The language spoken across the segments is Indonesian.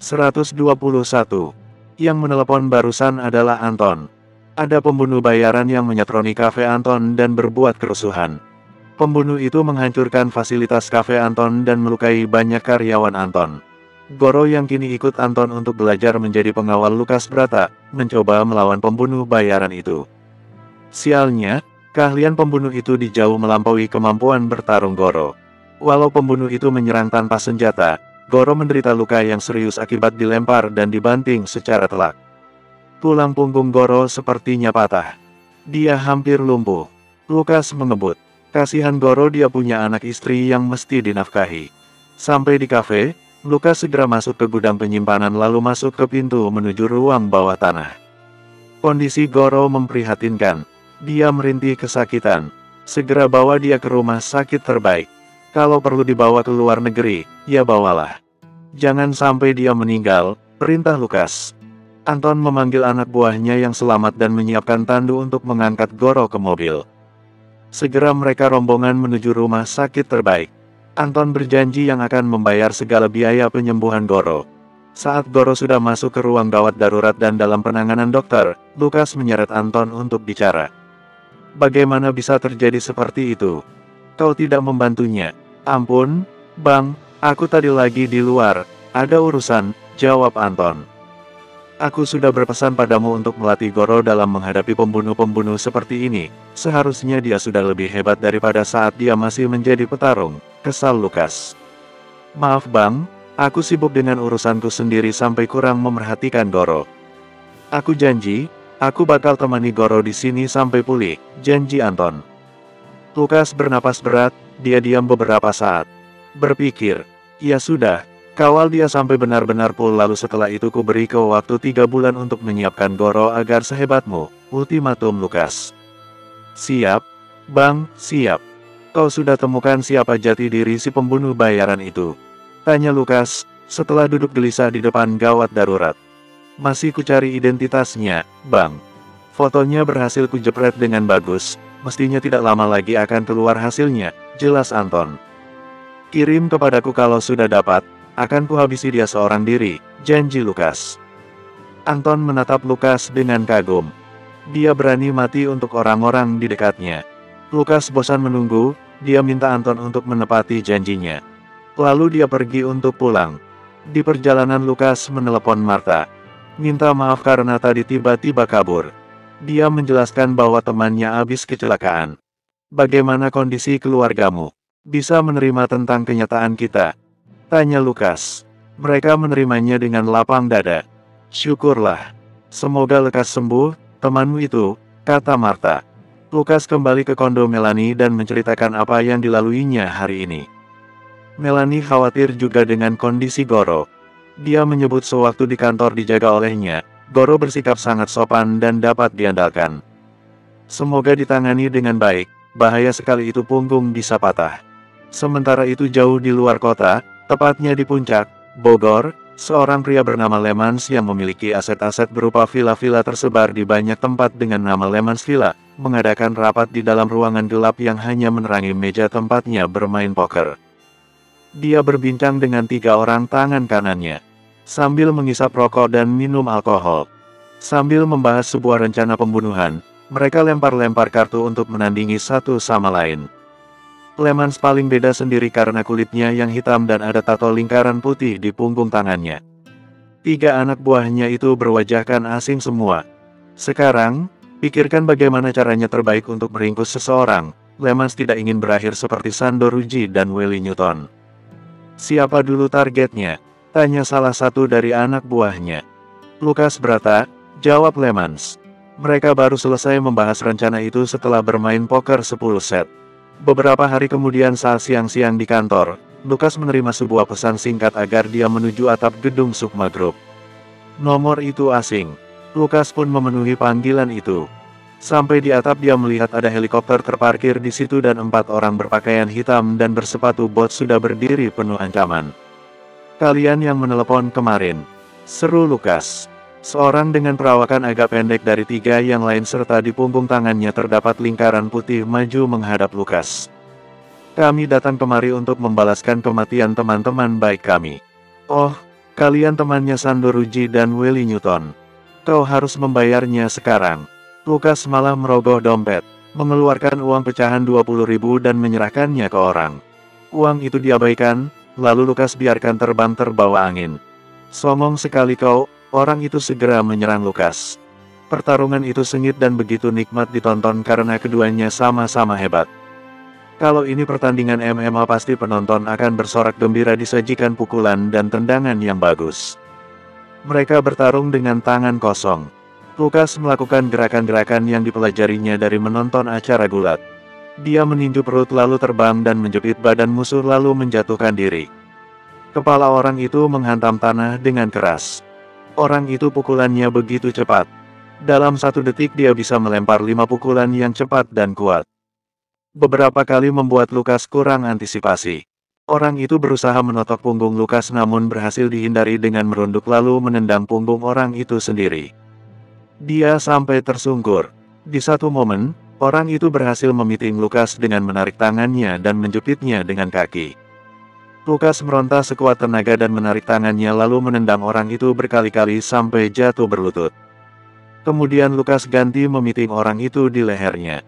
121. Yang menelepon barusan adalah Anton. Ada pembunuh bayaran yang menyatroni kafe Anton dan berbuat kerusuhan. Pembunuh itu menghancurkan fasilitas kafe Anton dan melukai banyak karyawan Anton. Goro yang kini ikut Anton untuk belajar menjadi pengawal Lukas Brata, mencoba melawan pembunuh bayaran itu. Sialnya, keahlian pembunuh itu jauh melampaui kemampuan bertarung Goro. Walau pembunuh itu menyerang tanpa senjata, Goro menderita luka yang serius akibat dilempar dan dibanting secara telak. Tulang punggung Goro sepertinya patah. Dia hampir lumpuh. Lukas mengebut. Kasihan Goro, dia punya anak istri yang mesti dinafkahi. Sampai di kafe, Lukas segera masuk ke gudang penyimpanan lalu masuk ke pintu menuju ruang bawah tanah. Kondisi Goro memprihatinkan. Dia merintih kesakitan. Segera bawa dia ke rumah sakit terbaik. Kalau perlu dibawa ke luar negeri, ya bawalah. Jangan sampai dia meninggal, perintah Lukas. Anton memanggil anak buahnya yang selamat dan menyiapkan tandu untuk mengangkat Goro ke mobil. Segera mereka rombongan menuju rumah sakit terbaik. Anton berjanji yang akan membayar segala biaya penyembuhan Goro. Saat Goro sudah masuk ke ruang gawat darurat dan dalam penanganan dokter, Lukas menyeret Anton untuk bicara. Bagaimana bisa terjadi seperti itu? Kau tidak membantunya? Ampun, Bang, aku tadi lagi di luar, ada urusan, jawab Anton. Aku sudah berpesan padamu untuk melatih Goro dalam menghadapi pembunuh-pembunuh seperti ini. Seharusnya dia sudah lebih hebat daripada saat dia masih menjadi petarung, kesal Lukas. Maaf Bang, aku sibuk dengan urusanku sendiri sampai kurang memerhatikan Goro. Aku janji, aku bakal temani Goro di sini sampai pulih, janji Anton. Lukas bernapas berat, dia diam beberapa saat. Berpikir, ya sudah. Kawal dia sampai benar-benar pul, lalu setelah itu ku beri kau waktu 3 bulan untuk menyiapkan Goro agar sehebatmu, ultimatum Lukas. Siap, Bang, siap. Kau sudah temukan siapa jati diri si pembunuh bayaran itu? Tanya Lukas, setelah duduk gelisah di depan gawat darurat. Masih ku cari identitasnya, Bang. Fotonya berhasil ku jepret dengan bagus, mestinya tidak lama lagi akan keluar hasilnya, jelas Anton. Kirim kepadaku kalau sudah dapat. Akan kuhabisi dia seorang diri, janji Lukas. Anton menatap Lukas dengan kagum. Dia berani mati untuk orang-orang di dekatnya. Lukas bosan menunggu, dia minta Anton untuk menepati janjinya. Lalu dia pergi untuk pulang. Di perjalanan Lukas menelepon Martha. Minta maaf karena tadi tiba-tiba kabur. Dia menjelaskan bahwa temannya habis kecelakaan. Bagaimana kondisi keluargamu? Bisa menerima tentang kenyataan kita? Tanya Lukas. Mereka menerimanya dengan lapang dada. Syukurlah. Semoga lekas sembuh, temanmu itu, kata Martha. Lukas kembali ke kondo Melanie dan menceritakan apa yang dilaluinya hari ini. Melanie khawatir juga dengan kondisi Goro. Dia menyebut sewaktu di kantor dijaga olehnya, Goro bersikap sangat sopan dan dapat diandalkan. Semoga ditangani dengan baik, bahaya sekali itu punggung bisa patah. Sementara itu jauh di luar kota, tepatnya di puncak, Bogor, seorang pria bernama Lemans yang memiliki aset-aset berupa villa-villa tersebar di banyak tempat dengan nama Lemans Villa, mengadakan rapat di dalam ruangan gelap yang hanya menerangi meja tempatnya bermain poker. Dia berbincang dengan 3 orang tangan kanannya, sambil mengisap rokok dan minum alkohol. Sambil membahas sebuah rencana pembunuhan, mereka lempar-lempar kartu untuk menandingi satu sama lain. Lemans paling beda sendiri karena kulitnya yang hitam dan ada tato lingkaran putih di punggung tangannya. 3 anak buahnya itu berwajahkan asing semua. Sekarang, pikirkan bagaimana caranya terbaik untuk meringkus seseorang. Lemans tidak ingin berakhir seperti Sandor Uji dan Willie Newton. Siapa dulu targetnya? Tanya salah satu dari anak buahnya. Lukas Brata, jawab Lemans. Mereka baru selesai membahas rencana itu setelah bermain poker 10 set. Beberapa hari kemudian saat siang-siang di kantor, Lukas menerima sebuah pesan singkat agar dia menuju atap gedung Sukma Group. Nomor itu asing. Lukas pun memenuhi panggilan itu. Sampai di atap dia melihat ada helikopter terparkir di situ dan 4 orang berpakaian hitam dan bersepatu bot sudah berdiri penuh ancaman. Kalian yang menelepon kemarin, seru Lukas. Seorang dengan perawakan agak pendek dari 3 yang lain serta di punggung tangannya terdapat lingkaran putih maju menghadap Lukas. Kami datang kemari untuk membalaskan kematian teman-teman baik kami. Oh, Kalian temannya Sandoruji dan Willy Newton. Kau harus membayarnya sekarang. Lukas malah merogoh dompet, mengeluarkan uang pecahan 20.000 dan menyerahkannya ke orang. Uang itu diabaikan, lalu Lukas biarkan terbang terbawa angin. Songong sekali kau, orang itu segera menyerang Lukas. Pertarungan itu sengit dan begitu nikmat ditonton karena keduanya sama-sama hebat. Kalau ini pertandingan MMA pasti penonton akan bersorak gembira disajikan pukulan dan tendangan yang bagus. Mereka bertarung dengan tangan kosong. Lukas melakukan gerakan-gerakan yang dipelajarinya dari menonton acara gulat. Dia meninju perut lalu terbang dan menjepit badan musuh lalu menjatuhkan diri. Kepala orang itu menghantam tanah dengan keras. Orang itu pukulannya begitu cepat. Dalam 1 detik dia bisa melempar 5 pukulan yang cepat dan kuat. Beberapa kali membuat Lukas kurang antisipasi. Orang itu berusaha menotok punggung Lukas namun berhasil dihindari dengan merunduk lalu menendang punggung orang itu sendiri. Dia sampai tersungkur. Di satu momen, orang itu berhasil memiting Lukas dengan menarik tangannya dan menjepitnya dengan kaki. Lukas meronta sekuat tenaga dan menarik tangannya lalu menendang orang itu berkali-kali sampai jatuh berlutut. Kemudian Lukas ganti memiting orang itu di lehernya.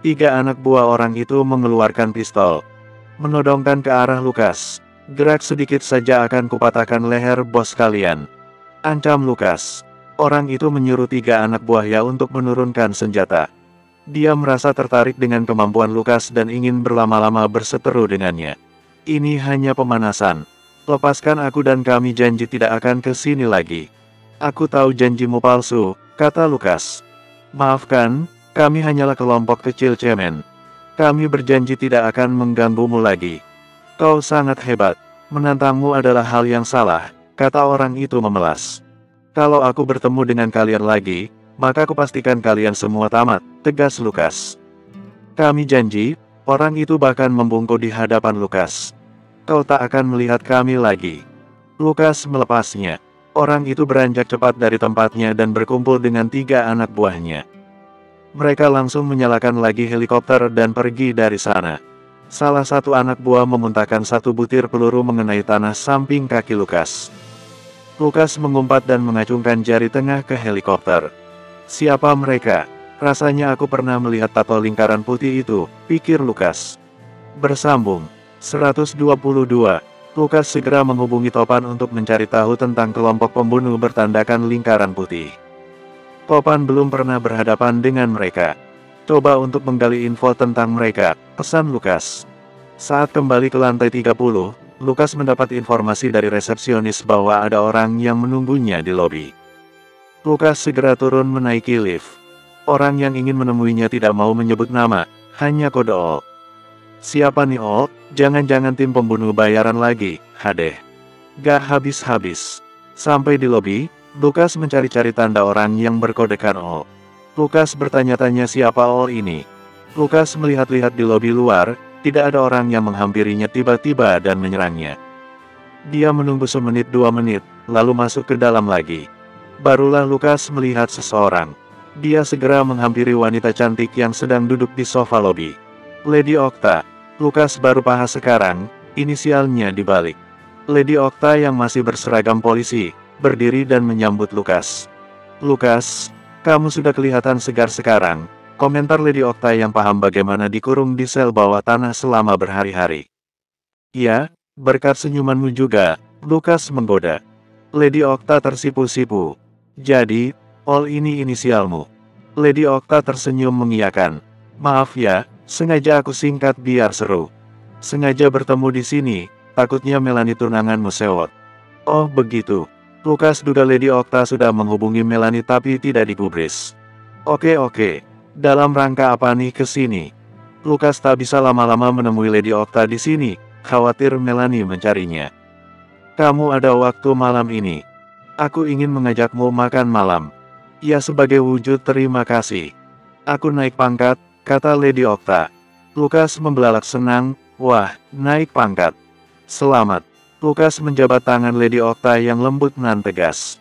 3 anak buah orang itu mengeluarkan pistol, menodongkan ke arah Lukas. Gerak sedikit saja akan kupatahkan leher bos kalian, ancam Lukas. Orang itu menyuruh 3 anak buahnya untuk menurunkan senjata. Dia merasa tertarik dengan kemampuan Lukas dan ingin berlama-lama berseteru dengannya. Ini hanya pemanasan. Lepaskan aku dan kami janji tidak akan ke sini lagi. Aku tahu janjimu palsu, kata Lukas. Maafkan, kami hanyalah kelompok kecil cemen. Kami berjanji tidak akan mengganggumu lagi. Kau sangat hebat. Menantangmu adalah hal yang salah, kata orang itu memelas. Kalau aku bertemu dengan kalian lagi, maka aku pastikan kalian semua tamat, tegas Lukas. Kami janji, orang itu bahkan membungkuk di hadapan Lukas. Kau tak akan melihat kami lagi. Lukas melepasnya. Orang itu beranjak cepat dari tempatnya dan berkumpul dengan 3 anak buahnya. Mereka langsung menyalakan lagi helikopter dan pergi dari sana. Salah satu anak buah memuntahkan 1 butir peluru mengenai tanah samping kaki Lukas. Lukas mengumpat dan mengacungkan jari tengah ke helikopter. Siapa mereka? Rasanya aku pernah melihat tato lingkaran putih itu, pikir Lukas. Bersambung. 122. Lukas segera menghubungi Topan untuk mencari tahu tentang kelompok pembunuh bertandakan lingkaran putih. Topan belum pernah berhadapan dengan mereka. Coba untuk menggali info tentang mereka, pesan Lukas. Saat kembali ke lantai 30, Lukas mendapat informasi dari resepsionis bahwa ada orang yang menunggunya di lobi. Lukas segera turun menaiki lift. Orang yang ingin menemuinya tidak mau menyebut nama, hanya kode OL. Siapa nih OL? Jangan-jangan tim pembunuh bayaran lagi, hadeh. Gak habis-habis. Sampai di lobi, Lukas mencari-cari tanda orang yang berkodekan OL. Lukas bertanya-tanya siapa OL ini. Lukas melihat-lihat di lobi luar, tidak ada orang yang menghampirinya tiba-tiba dan menyerangnya. Dia menunggu 1-2 menit, lalu masuk ke dalam lagi. Barulah Lukas melihat seseorang. Dia segera menghampiri wanita cantik yang sedang duduk di sofa lobi. Lady Okta. Lukas baru paham sekarang, inisialnya dibalik. Lady Okta yang masih berseragam polisi, berdiri dan menyambut Lukas. Lukas, kamu sudah kelihatan segar sekarang, komentar Lady Okta yang paham bagaimana dikurung di sel bawah tanah selama berhari-hari. Ya, berkat senyumanmu juga, Lukas menggoda. Lady Okta tersipu-sipu. Jadi, OL ini inisialmu. Lady Okta tersenyum mengiyakan. Maaf ya, sengaja aku singkat biar seru. Sengaja bertemu di sini, takutnya Melanie tunanganmu sewot. Oh begitu. Lukas duga Lady Okta sudah menghubungi Melanie tapi tidak digubris. Oke. Dalam rangka apa nih ke sini? Lukas tak bisa lama-lama menemui Lady Okta di sini, khawatir Melanie mencarinya. Kamu ada waktu malam ini? Aku ingin mengajakmu makan malam. Ya sebagai wujud terima kasih. Aku naik pangkat, kata Lady Okta. Lukas membelalak senang, wah, naik pangkat. Selamat. Lukas menjabat tangan Lady Okta yang lembut nan tegas.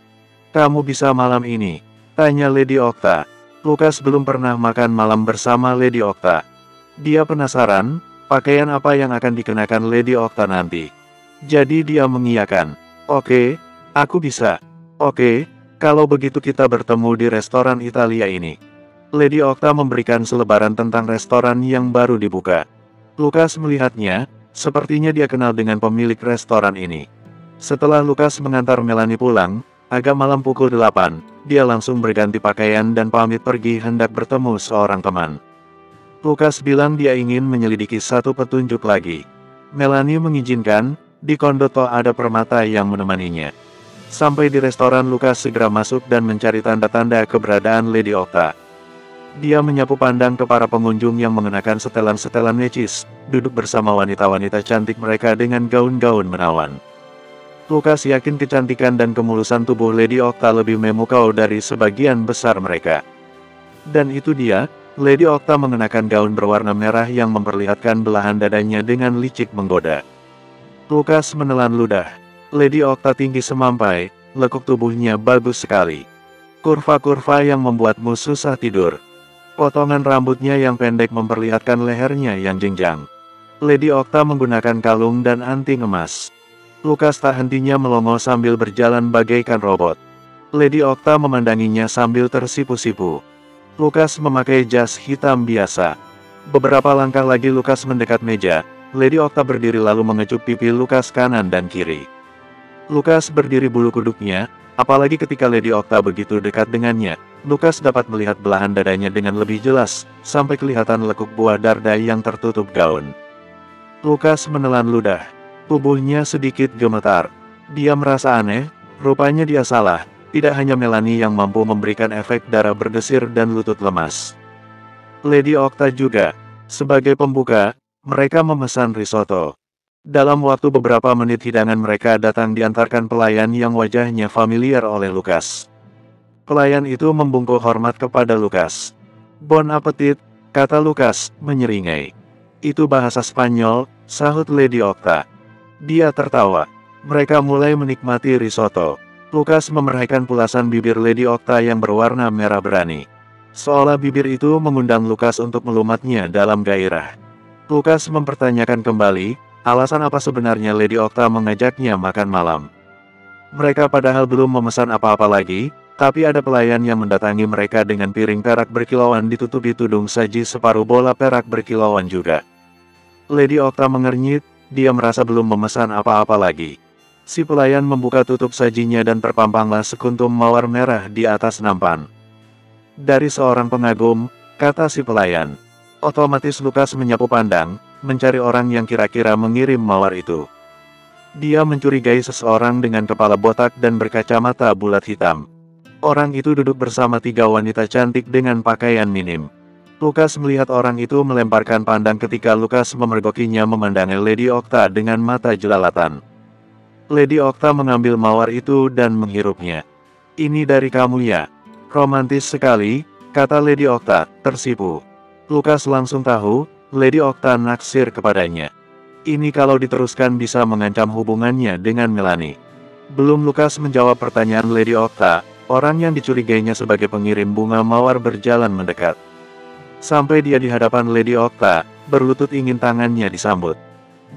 Kamu bisa malam ini? Tanya Lady Okta. Lukas belum pernah makan malam bersama Lady Okta. Dia penasaran, pakaian apa yang akan dikenakan Lady Okta nanti. Jadi dia mengiyakan. Oke, Aku bisa. Oke, kalau begitu kita bertemu di restoran Italia ini. Lady Octa memberikan selebaran tentang restoran yang baru dibuka. Lukas melihatnya, sepertinya dia kenal dengan pemilik restoran ini. Setelah Lukas mengantar Melanie pulang, agak malam pukul 8, dia langsung berganti pakaian dan pamit pergi hendak bertemu seorang teman. Lukas bilang dia ingin menyelidiki satu petunjuk lagi. Melanie mengizinkan, di Kondoto ada permata yang menemaninya. Sampai di restoran, Lukas segera masuk dan mencari tanda-tanda keberadaan Lady Octa. Dia menyapu pandang ke para pengunjung yang mengenakan setelan-setelan necis, duduk bersama wanita-wanita cantik mereka dengan gaun-gaun menawan. Lukas yakin kecantikan dan kemulusan tubuh Lady Octa lebih memukau dari sebagian besar mereka. Dan itu dia, Lady Octa mengenakan gaun berwarna merah yang memperlihatkan belahan dadanya dengan licik menggoda. Lukas menelan ludah. Lady Octa tinggi semampai, lekuk tubuhnya bagus sekali. Kurva-kurva yang membuatmu susah tidur. Potongan rambutnya yang pendek memperlihatkan lehernya yang jenjang. Lady Octa menggunakan kalung dan anting emas. Lukas tak hentinya melongo sambil berjalan bagaikan robot. Lady Octa memandanginya sambil tersipu-sipu. Lukas memakai jas hitam biasa. Beberapa langkah lagi Lukas mendekat meja. Lady Octa berdiri lalu mengecup pipi Lukas kanan dan kiri. Lukas berdiri bulu kuduknya, apalagi ketika Lady Octa begitu dekat dengannya. Lukas dapat melihat belahan dadanya dengan lebih jelas, sampai kelihatan lekuk buah darda yang tertutup gaun. Lukas menelan ludah. Tubuhnya sedikit gemetar. Dia merasa aneh, rupanya dia salah. Tidak hanya Melanie yang mampu memberikan efek darah berdesir dan lutut lemas. Lady Octa juga. Sebagai pembuka, mereka memesan risotto. Dalam waktu beberapa menit hidangan mereka datang diantarkan pelayan yang wajahnya familiar oleh Lukas. Pelayan itu membungkuk hormat kepada Lukas. Bon appetit, kata Lukas, menyeringai. Itu bahasa Spanyol, sahut Lady Octa. Dia tertawa. Mereka mulai menikmati risotto. Lukas memerhatikan pulasan bibir Lady Octa yang berwarna merah berani. Seolah bibir itu mengundang Lukas untuk melumatnya dalam gairah. Lukas mempertanyakan kembali, alasan apa sebenarnya Lady Octa mengajaknya makan malam. Mereka padahal belum memesan apa-apa lagi, tapi ada pelayan yang mendatangi mereka dengan piring perak berkilauan ditutupi tudung saji separuh bola perak berkilauan juga. Lady Octa mengernyit, dia merasa belum memesan apa-apa lagi. Si pelayan membuka tutup sajinya dan terpampanglah sekuntum mawar merah di atas nampan. Dari seorang pengagum, kata si pelayan. Otomatis Lukas menyapu pandang, mencari orang yang kira-kira mengirim mawar itu. Dia mencurigai seseorang dengan kepala botak dan berkacamata bulat hitam. Orang itu duduk bersama 3 wanita cantik dengan pakaian minim. Lukas melihat orang itu melemparkan pandang ketika Lukas memergokinya memandangi Lady Octa dengan mata jelalatan. Lady Octa mengambil mawar itu dan menghirupnya. Ini dari kamu ya? Romantis sekali, kata Lady Octa, tersipu. Lukas langsung tahu, Lady Octa naksir kepadanya. Ini kalau diteruskan bisa mengancam hubungannya dengan Melanie. Belum Lukas menjawab pertanyaan Lady Octa, orang yang dicurigainya sebagai pengirim bunga mawar berjalan mendekat. Sampai dia di hadapan Lady Octa, berlutut ingin tangannya disambut.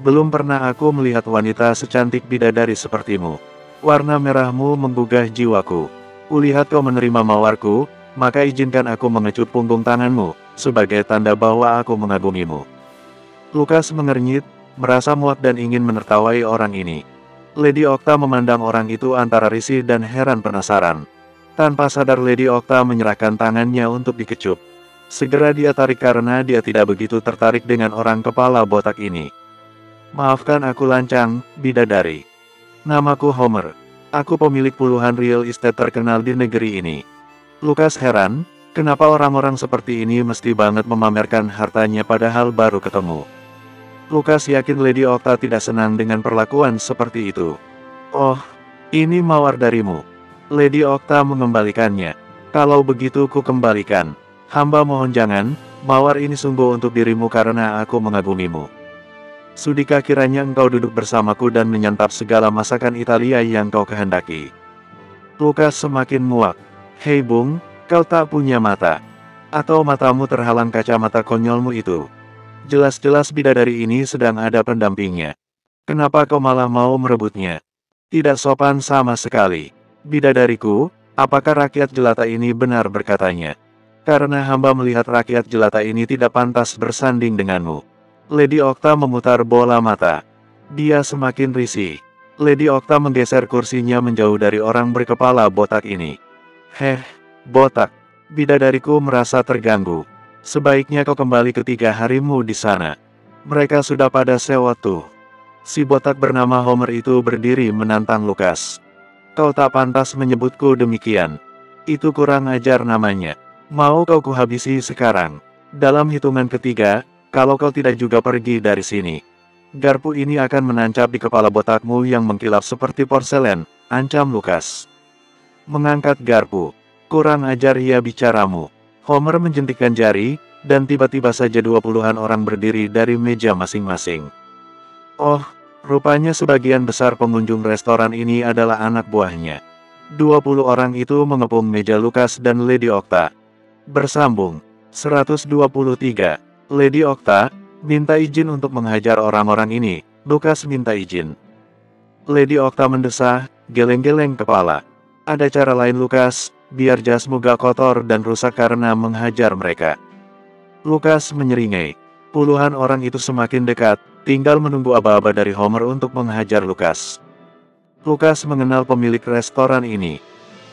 Belum pernah aku melihat wanita secantik bidadari sepertimu. Warna merahmu menggugah jiwaku. Kulihat kau menerima mawarku, maka izinkan aku mengecup punggung tanganmu, sebagai tanda bahwa aku mengagumimu. Lukas mengernyit, merasa muak dan ingin menertawai orang ini. Lady Octa memandang orang itu antara risih dan heran penasaran. Tanpa sadar Lady Octa menyerahkan tangannya untuk dikecup. Segera dia tarik karena dia tidak begitu tertarik dengan orang kepala botak ini. Maafkan aku lancang, bidadari. Namaku Homer. Aku pemilik puluhan real estate terkenal di negeri ini. Lukas heran, kenapa orang-orang seperti ini mesti banget memamerkan hartanya padahal baru ketemu. Lukas yakin Lady Octa tidak senang dengan perlakuan seperti itu. Oh, ini mawar darimu. Lady Octa mengembalikannya. Kalau begitu ku kembalikan. Hamba mohon jangan, mawar ini sungguh untuk dirimu karena aku mengagumimu. Sudikah kiranya engkau duduk bersamaku dan menyantap segala masakan Italia yang kau kehendaki? Lukas semakin muak. Hei Bung, kau tak punya mata. Atau matamu terhalang kacamata konyolmu itu? Jelas-jelas bidadari ini sedang ada pendampingnya. Kenapa kau malah mau merebutnya? Tidak sopan sama sekali. Bidadariku, apakah rakyat jelata ini benar berkatanya? Karena hamba melihat rakyat jelata ini tidak pantas bersanding denganmu. Lady Okta memutar bola mata. Dia semakin risih. Lady Okta menggeser kursinya menjauh dari orang berkepala botak ini. Botak. Bidadariku merasa terganggu. Sebaiknya kau kembali ke 3 harimu di sana. Mereka sudah pada sewa tuh. Si botak bernama Homer itu berdiri menantang Lukas. Kau tak pantas menyebutku demikian. Itu kurang ajar namanya. Mau kau kuhabisi sekarang. Dalam hitungan ketiga, kalau kau tidak juga pergi dari sini. Garpu ini akan menancap di kepala botakmu yang mengkilap seperti porselen, ancam Lukas. Mengangkat garpu. Kurang ajar ya bicaramu. Homer menjentikkan jari, dan tiba-tiba saja 20-an orang berdiri dari meja masing-masing. Oh, rupanya sebagian besar pengunjung restoran ini adalah anak buahnya. 20 orang itu mengepung meja Lukas dan Lady Okta. Bersambung. 123. Lady Okta, minta izin untuk menghajar orang-orang ini. Lukas minta izin. Lady Okta mendesah, geleng-geleng kepala. Ada cara lain Lukas, biar jasmu gak kotor dan rusak karena menghajar mereka. Lukas menyeringai. Puluhan orang itu semakin dekat, tinggal menunggu aba-aba dari Homer untuk menghajar Lukas. Lukas mengenal pemilik restoran ini.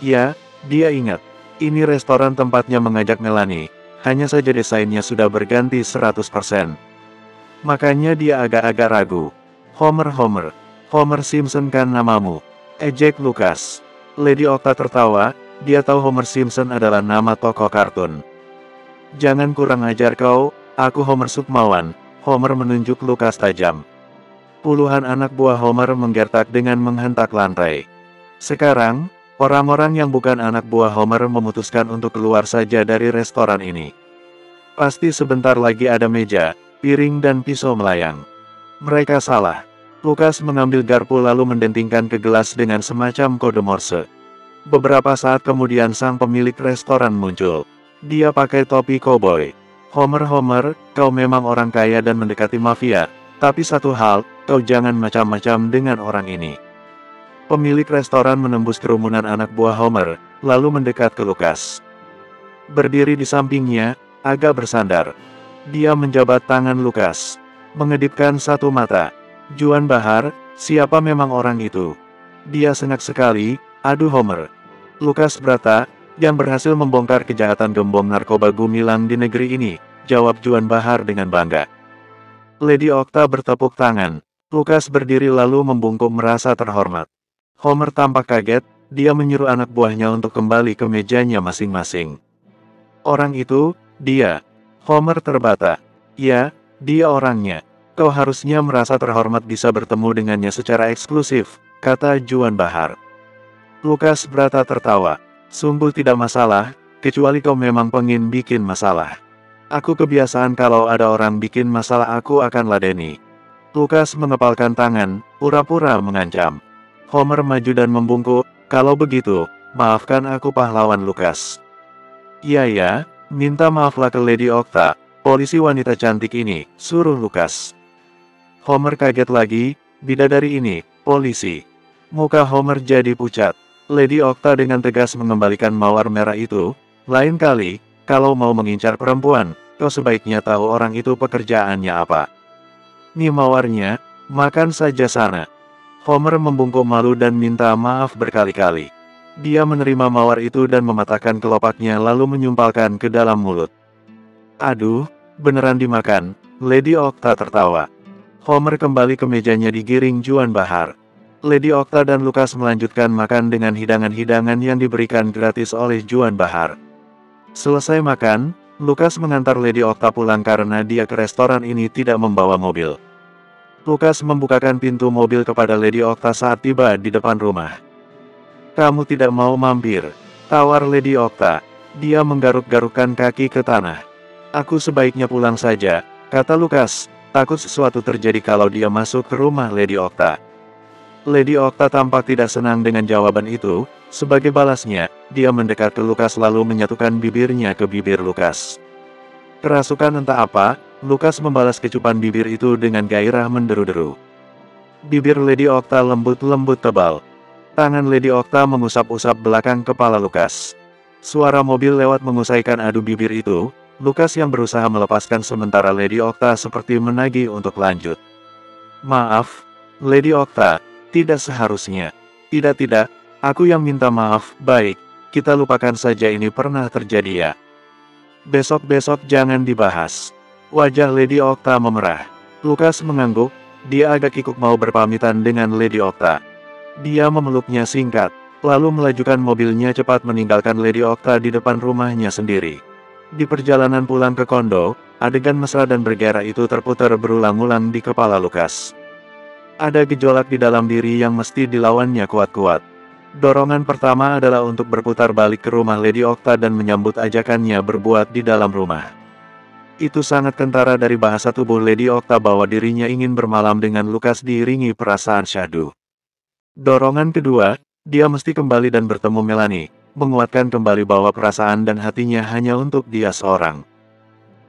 Ya, dia ingat. Ini restoran tempatnya mengajak Melanie, hanya saja desainnya sudah berganti 100%. Makanya dia agak-agak ragu. Homer Simpson kan namamu? Ejek Lukas. Lady Okta tertawa, dia tahu Homer Simpson adalah nama tokoh kartun. Jangan kurang ajar kau, aku Homer Sukmawan. Homer menunjuk Lukas tajam. Puluhan anak buah Homer menggertak dengan menghentak lantai. Sekarang, orang-orang yang bukan anak buah Homer memutuskan untuk keluar saja dari restoran ini. Pasti sebentar lagi ada meja, piring dan pisau melayang. Mereka salah. Lukas mengambil garpu lalu mendentingkan ke gelas dengan semacam kode Morse. Beberapa saat kemudian sang pemilik restoran muncul. Dia pakai topi koboi. Homer, kau memang orang kaya dan mendekati mafia. Tapi satu hal, kau jangan macam-macam dengan orang ini. Pemilik restoran menembus kerumunan anak buah Homer, lalu mendekat ke Lukas. Berdiri di sampingnya, agak bersandar. Dia menjabat tangan Lukas. Mengedipkan satu mata. Juan Bahar, siapa memang orang itu? Dia sengak sekali, aduh Homer. Lukas Brata, yang berhasil membongkar kejahatan gembong narkoba gemilang di negeri ini, jawab Juan Bahar dengan bangga. Lady Okta bertepuk tangan. Lukas berdiri lalu membungkuk merasa terhormat. Homer tampak kaget, dia menyuruh anak buahnya untuk kembali ke mejanya masing-masing. Orang itu, dia. Homer terbata. Ya, dia orangnya. Kau harusnya merasa terhormat bisa bertemu dengannya secara eksklusif, kata Juan Bahar. Lukas Brata tertawa. Sungguh tidak masalah, kecuali kau memang pengin bikin masalah. Aku kebiasaan kalau ada orang bikin masalah aku akan ladeni. Lukas mengepalkan tangan, pura-pura mengancam. Homer maju dan membungkuk, kalau begitu, maafkan aku pahlawan Lukas. Ya, minta maaflah ke Lady Okta, polisi wanita cantik ini, suruh Lukas. Homer kaget lagi, bidadari ini, polisi. Muka Homer jadi pucat. Lady Okta dengan tegas mengembalikan mawar merah itu. Lain kali, kalau mau mengincar perempuan, kau sebaiknya tahu orang itu pekerjaannya apa. Nih mawarnya, makan saja sana. Homer membungkuk malu dan minta maaf berkali-kali. Dia menerima mawar itu dan mematahkan kelopaknya lalu menyumpalkan ke dalam mulut. Aduh, beneran dimakan, Lady Okta tertawa. Homer kembali ke mejanya digiring Juan Bahar. Lady Okta dan Lukas melanjutkan makan dengan hidangan-hidangan yang diberikan gratis oleh Juan Bahar. Selesai makan, Lukas mengantar Lady Okta pulang karena dia ke restoran ini tidak membawa mobil. Lukas membukakan pintu mobil kepada Lady Okta saat tiba di depan rumah. Kamu tidak mau mampir? Tawar Lady Okta. Dia menggaruk-garukkan kaki ke tanah. Aku sebaiknya pulang saja, kata Lukas, takut sesuatu terjadi kalau dia masuk ke rumah Lady Okta. Lady Okta tampak tidak senang dengan jawaban itu. Sebagai balasnya, dia mendekat ke Lukas lalu menyatukan bibirnya ke bibir Lukas. Kerasukan entah apa, Lukas membalas kecupan bibir itu dengan gairah menderu-deru. Bibir Lady Okta lembut-lembut tebal. Tangan Lady Octa mengusap-usap belakang kepala Lukas. Suara mobil lewat mengusaikan adu bibir itu. Lukas yang berusaha melepaskan sementara Lady Octa seperti menagih untuk lanjut. Maaf, Lady Octa, tidak seharusnya. Tidak, aku yang minta maaf. Baik, kita lupakan saja ini pernah terjadi ya. Besok-besok jangan dibahas. Wajah Lady Octa memerah. Lukas mengangguk, dia agak kikuk mau berpamitan dengan Lady Octa. Dia memeluknya singkat, lalu melajukan mobilnya cepat meninggalkan Lady Octa di depan rumahnya sendiri. Di perjalanan pulang ke kondo, adegan mesra dan bergairah itu terputar berulang-ulang di kepala Lukas. Ada gejolak di dalam diri yang mesti dilawannya kuat-kuat. Dorongan pertama adalah untuk berputar balik ke rumah Lady Octa dan menyambut ajakannya berbuat di dalam rumah. Itu sangat kentara dari bahasa tubuh Lady Octa bahwa dirinya ingin bermalam dengan Lukas diiringi perasaan syahdu. Dorongan kedua, dia mesti kembali dan bertemu Melanie. Menguatkan kembali bahwa perasaan dan hatinya hanya untuk dia seorang.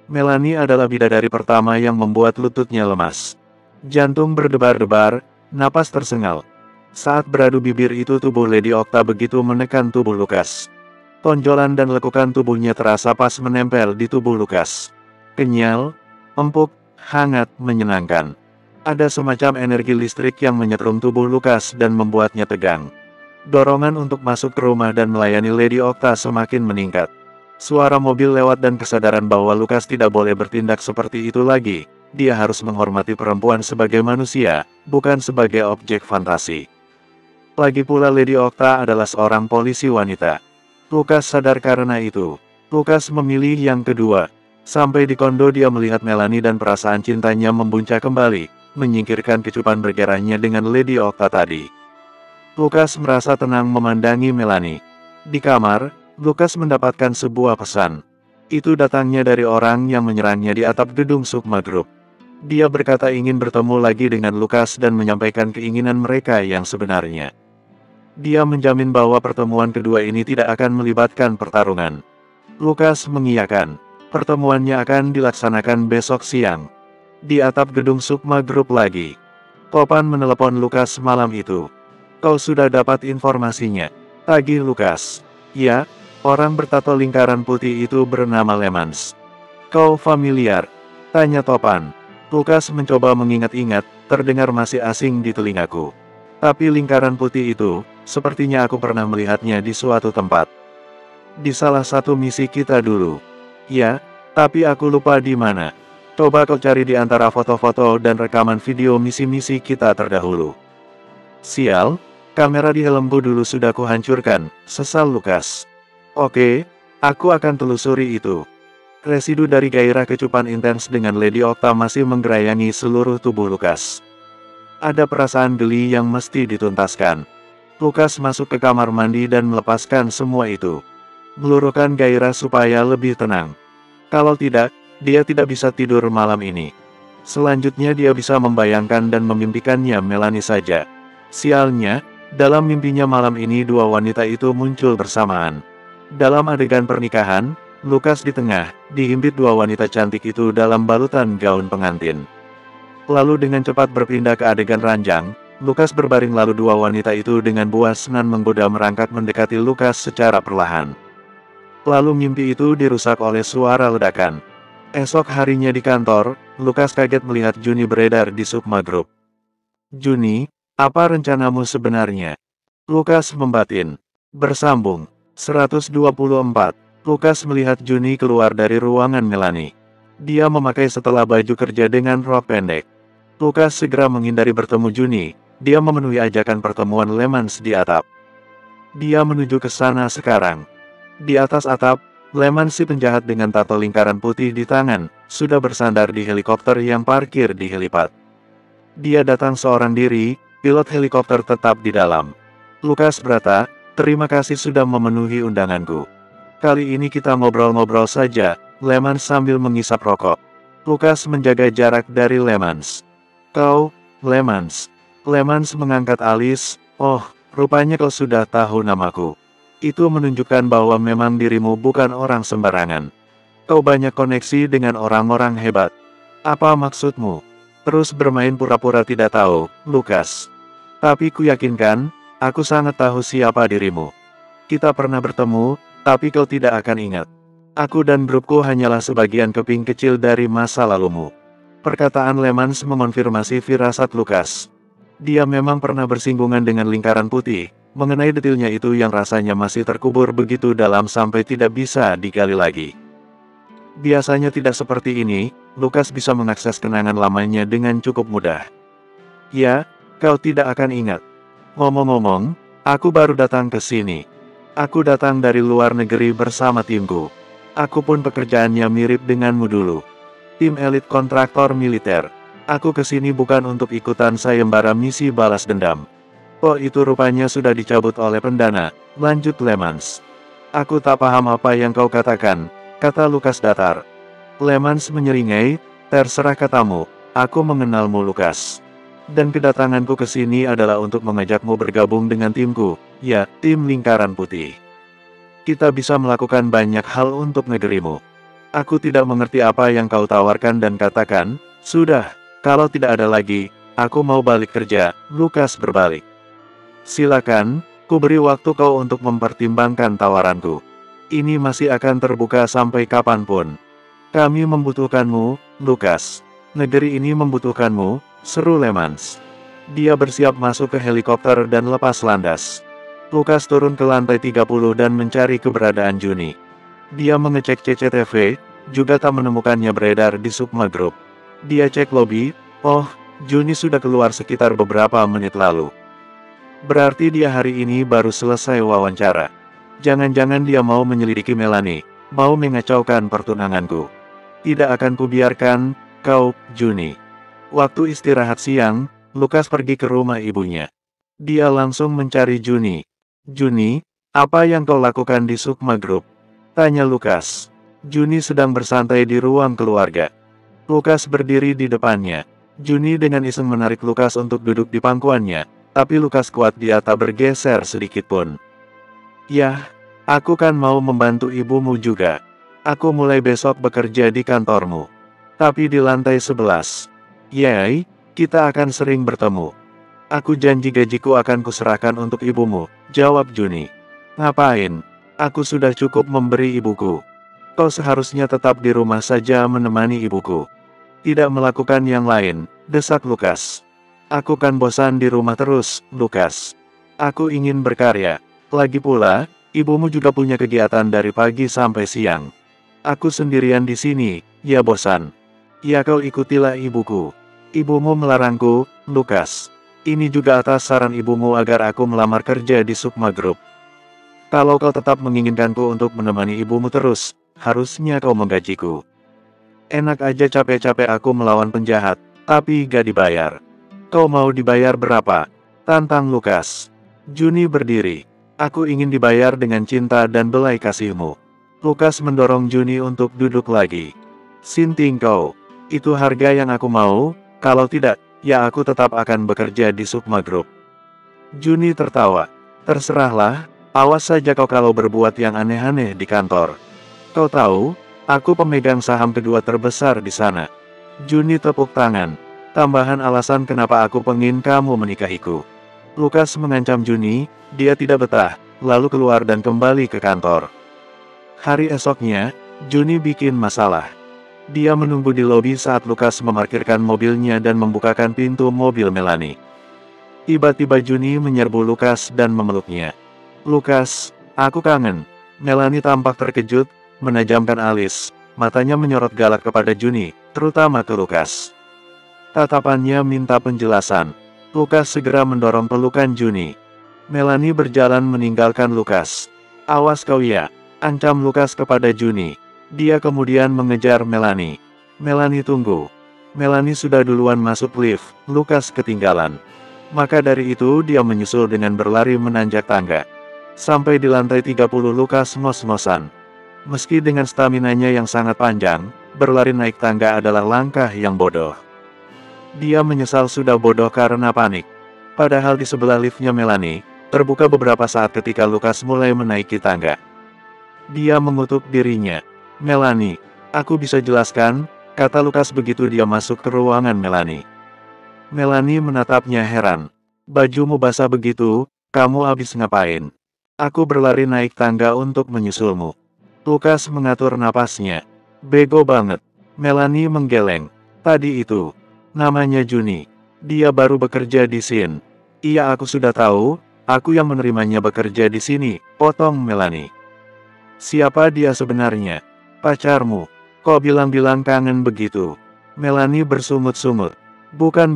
Melanie adalah bidadari pertama yang membuat lututnya lemas. Jantung berdebar-debar, napas tersengal. Saat beradu bibir itu tubuh Lady Octa begitu menekan tubuh Lukas. Tonjolan dan lekukan tubuhnya terasa pas menempel di tubuh Lukas. Kenyal, empuk, hangat, menyenangkan. Ada semacam energi listrik yang menyetrum tubuh Lukas dan membuatnya tegang. Dorongan untuk masuk ke rumah dan melayani Lady Octa semakin meningkat. Suara mobil lewat dan kesadaran bahwa Lukas tidak boleh bertindak seperti itu lagi. Dia harus menghormati perempuan sebagai manusia, bukan sebagai objek fantasi. Lagi pula Lady Octa adalah seorang polisi wanita. Lukas sadar karena itu. Lukas memilih yang kedua. Sampai di kondo dia melihat Melanie dan perasaan cintanya membuncah kembali, menyingkirkan kecupan bergairahnya dengan Lady Octa tadi. Lukas merasa tenang memandangi Melanie. Di kamar, Lukas mendapatkan sebuah pesan. Itu datangnya dari orang yang menyerangnya di atap gedung Sukma Group. Dia berkata ingin bertemu lagi dengan Lukas dan menyampaikan keinginan mereka yang sebenarnya. Dia menjamin bahwa pertemuan kedua ini tidak akan melibatkan pertarungan. Lukas mengiyakan. Pertemuannya akan dilaksanakan besok siang. Di atap gedung Sukma Group lagi. Topan menelepon Lukas malam itu. Kau sudah dapat informasinya? Tagih Lukas. Ya, orang bertato lingkaran putih itu bernama Lemans. Kau familiar? Tanya Topan. Lukas mencoba mengingat-ingat, terdengar masih asing di telingaku. Tapi lingkaran putih itu, sepertinya aku pernah melihatnya di suatu tempat. Di salah satu misi kita dulu. Ya, tapi aku lupa di mana. Coba kau cari di antara foto-foto dan rekaman video misi-misi kita terdahulu. Sial. Kamera di helmku dulu sudah kuhancurkan, sesal Lukas. Oke, aku akan telusuri itu. Residu dari gairah kecupan intens dengan Lady Octa masih menggerayangi seluruh tubuh Lukas. Ada perasaan geli yang mesti dituntaskan. Lukas masuk ke kamar mandi dan melepaskan semua itu. Meluruhkan gairah supaya lebih tenang. Kalau tidak, dia tidak bisa tidur malam ini. Selanjutnya dia bisa membayangkan dan memimpikannya Melanie saja. Sialnya, dalam mimpinya malam ini dua wanita itu muncul bersamaan. Dalam adegan pernikahan, Lukas di tengah, dihimpit dua wanita cantik itu dalam balutan gaun pengantin. Lalu dengan cepat berpindah ke adegan ranjang, Lukas berbaring lalu dua wanita itu dengan buas nan menggoda merangkak mendekati Lukas secara perlahan. Lalu mimpi itu dirusak oleh suara ledakan. Esok harinya di kantor, Lukas kaget melihat Juni beredar di Sukma Group. Juni, apa rencanamu sebenarnya? Lukas membatin. Bersambung. 124. Lukas melihat Juni keluar dari ruangan Melanie. Dia memakai setelah baju kerja dengan rok pendek. Lukas segera menghindari bertemu Juni. Dia memenuhi ajakan pertemuan Lemans di atap. Dia menuju ke sana sekarang. Di atas atap, Lemans si penjahat dengan tato lingkaran putih di tangan, sudah bersandar di helikopter yang parkir di helipad. Dia datang seorang diri. Pilot helikopter tetap di dalam. Lukas berkata, terima kasih sudah memenuhi undanganku. Kali ini kita ngobrol-ngobrol saja, Lemans sambil mengisap rokok. Lukas menjaga jarak dari Lemans. Kau, Lemans. Lemans mengangkat alis, oh, rupanya kau sudah tahu namaku. Itu menunjukkan bahwa memang dirimu bukan orang sembarangan. Kau banyak koneksi dengan orang-orang hebat. Apa maksudmu? Terus bermain pura-pura tidak tahu, Lukas. Tapi ku yakinkan, Aku sangat tahu siapa dirimu. Kita pernah bertemu, tapi kau tidak akan ingat. Aku dan grupku hanyalah sebagian keping kecil dari masa lalumu. Perkataan Lemans mengonfirmasi firasat Lukas. Dia memang pernah bersinggungan dengan lingkaran putih, mengenai detailnya itu yang rasanya masih terkubur begitu dalam sampai tidak bisa digali lagi. Biasanya tidak seperti ini, Lukas bisa mengakses kenangan lamanya dengan cukup mudah. Ya, kau tidak akan ingat. Ngomong-ngomong, aku baru datang ke sini. Aku datang dari luar negeri bersama timku. Aku pun pekerjaannya mirip denganmu dulu. Tim elit kontraktor militer. Aku kesini bukan untuk ikutan sayembara misi balas dendam. Oh, itu rupanya sudah dicabut oleh pendana, lanjut Lemans. Aku tak paham apa yang kau katakan, kata Lukas datar. Lemans menyeringai, terserah katamu, aku mengenalmu Lukas. Dan kedatanganku ke sini adalah untuk mengajakmu bergabung dengan timku, ya, tim lingkaran putih. Kita bisa melakukan banyak hal untuk negerimu. Aku tidak mengerti apa yang kau tawarkan dan katakan, sudah, kalau tidak ada lagi, aku mau balik kerja, Lukas berbalik. Silakan, ku beri waktu kau untuk mempertimbangkan tawaranku. Ini masih akan terbuka sampai kapanpun. Kami membutuhkanmu, Lukas. Negeri ini membutuhkanmu, seru Lemans. Dia bersiap masuk ke helikopter dan lepas landas. Lukas turun ke lantai 30 dan mencari keberadaan Juni. Dia mengecek CCTV, juga tak menemukannya beredar di Sukma Group. Dia cek lobi, oh, Juni sudah keluar sekitar beberapa menit lalu. Berarti dia hari ini baru selesai wawancara. Jangan-jangan dia mau menyelidiki Melanie, mau mengacaukan pertunanganku. Tidak akan kubiarkan, kau, Juni. Waktu istirahat siang, Lukas pergi ke rumah ibunya. Dia langsung mencari Juni. Juni, apa yang kau lakukan di Sukma Group? Tanya Lukas. Juni sedang bersantai di ruang keluarga. Lukas berdiri di depannya. Juni dengan iseng menarik Lukas untuk duduk di pangkuannya, tapi Lukas kuat dia tak bergeser sedikit pun. Yah, aku kan mau membantu ibumu juga. Aku mulai besok bekerja di kantormu. Tapi di lantai 11. Yey, kita akan sering bertemu. Aku janji gajiku akan kuserahkan untuk ibumu, jawab Juni. Ngapain? Aku sudah cukup memberi ibuku. Kau seharusnya tetap di rumah saja menemani ibuku. Tidak melakukan yang lain, desak Lukas. Aku kan bosan di rumah terus, Lukas. Aku ingin berkarya. Lagi pula, ibumu juga punya kegiatan dari pagi sampai siang. Aku sendirian di sini, ya bosan. Ya kau ikutilah ibuku. Ibumu melarangku, Lukas. Ini juga atas saran ibumu agar aku melamar kerja di Sukma Group. Kalau kau tetap menginginkanku untuk menemani ibumu terus, harusnya kau menggajiku. Enak aja capek-capek aku melawan penjahat, tapi gak dibayar. Kau mau dibayar berapa? Tantang Lukas. Juni berdiri. Aku ingin dibayar dengan cinta dan belai kasihmu. Lukas mendorong Juni untuk duduk lagi. Sinting kau. Itu harga yang aku mau, kalau tidak, ya aku tetap akan bekerja di Sukma Group. Juni tertawa. Terserahlah, awas saja kau kalau berbuat yang aneh-aneh di kantor. Kau tahu, aku pemegang saham kedua terbesar di sana. Juni tepuk tangan. Tambahan alasan kenapa aku pengin kamu menikahiku. Lukas mengancam Juni, dia tidak betah, lalu keluar dan kembali ke kantor. Hari esoknya, Juni bikin masalah. Dia menunggu di lobi saat Lukas memarkirkan mobilnya dan membukakan pintu mobil Melanie. Tiba-tiba Juni menyerbu Lukas dan memeluknya. Lukas, aku kangen. Melanie tampak terkejut, menajamkan alis, matanya menyorot galak kepada Juni, terutama ke Lukas. Tatapannya minta penjelasan. Lukas segera mendorong pelukan Juni. Melanie berjalan meninggalkan Lukas. Awas kau ya, ancam Lukas kepada Juni. Dia kemudian mengejar Melanie. Melanie tunggu. Melanie sudah duluan masuk lift, Lukas ketinggalan. Maka dari itu dia menyusul dengan berlari menanjak tangga. Sampai di lantai 30 Lukas ngos-ngosan. Meski dengan staminanya yang sangat panjang, berlari naik tangga adalah langkah yang bodoh. Dia menyesal sudah bodoh karena panik. Padahal di sebelah liftnya Melanie, terbuka beberapa saat ketika Lukas mulai menaiki tangga. Dia mengutuk dirinya. Melanie, aku bisa jelaskan, kata Lukas begitu dia masuk ke ruangan Melanie. Melanie menatapnya heran. Bajumu basah begitu, kamu habis ngapain? Aku berlari naik tangga untuk menyusulmu. Lukas mengatur napasnya. Bego banget. Melanie menggeleng. Tadi itu. Namanya Juni. Dia baru bekerja di sini. Iya, aku sudah tahu. Aku yang menerimanya bekerja di sini, potong Melanie. Siapa dia sebenarnya? Pacarmu. Kok bilang-bilang kangen begitu? Melanie bersungut-sungut. Bukan.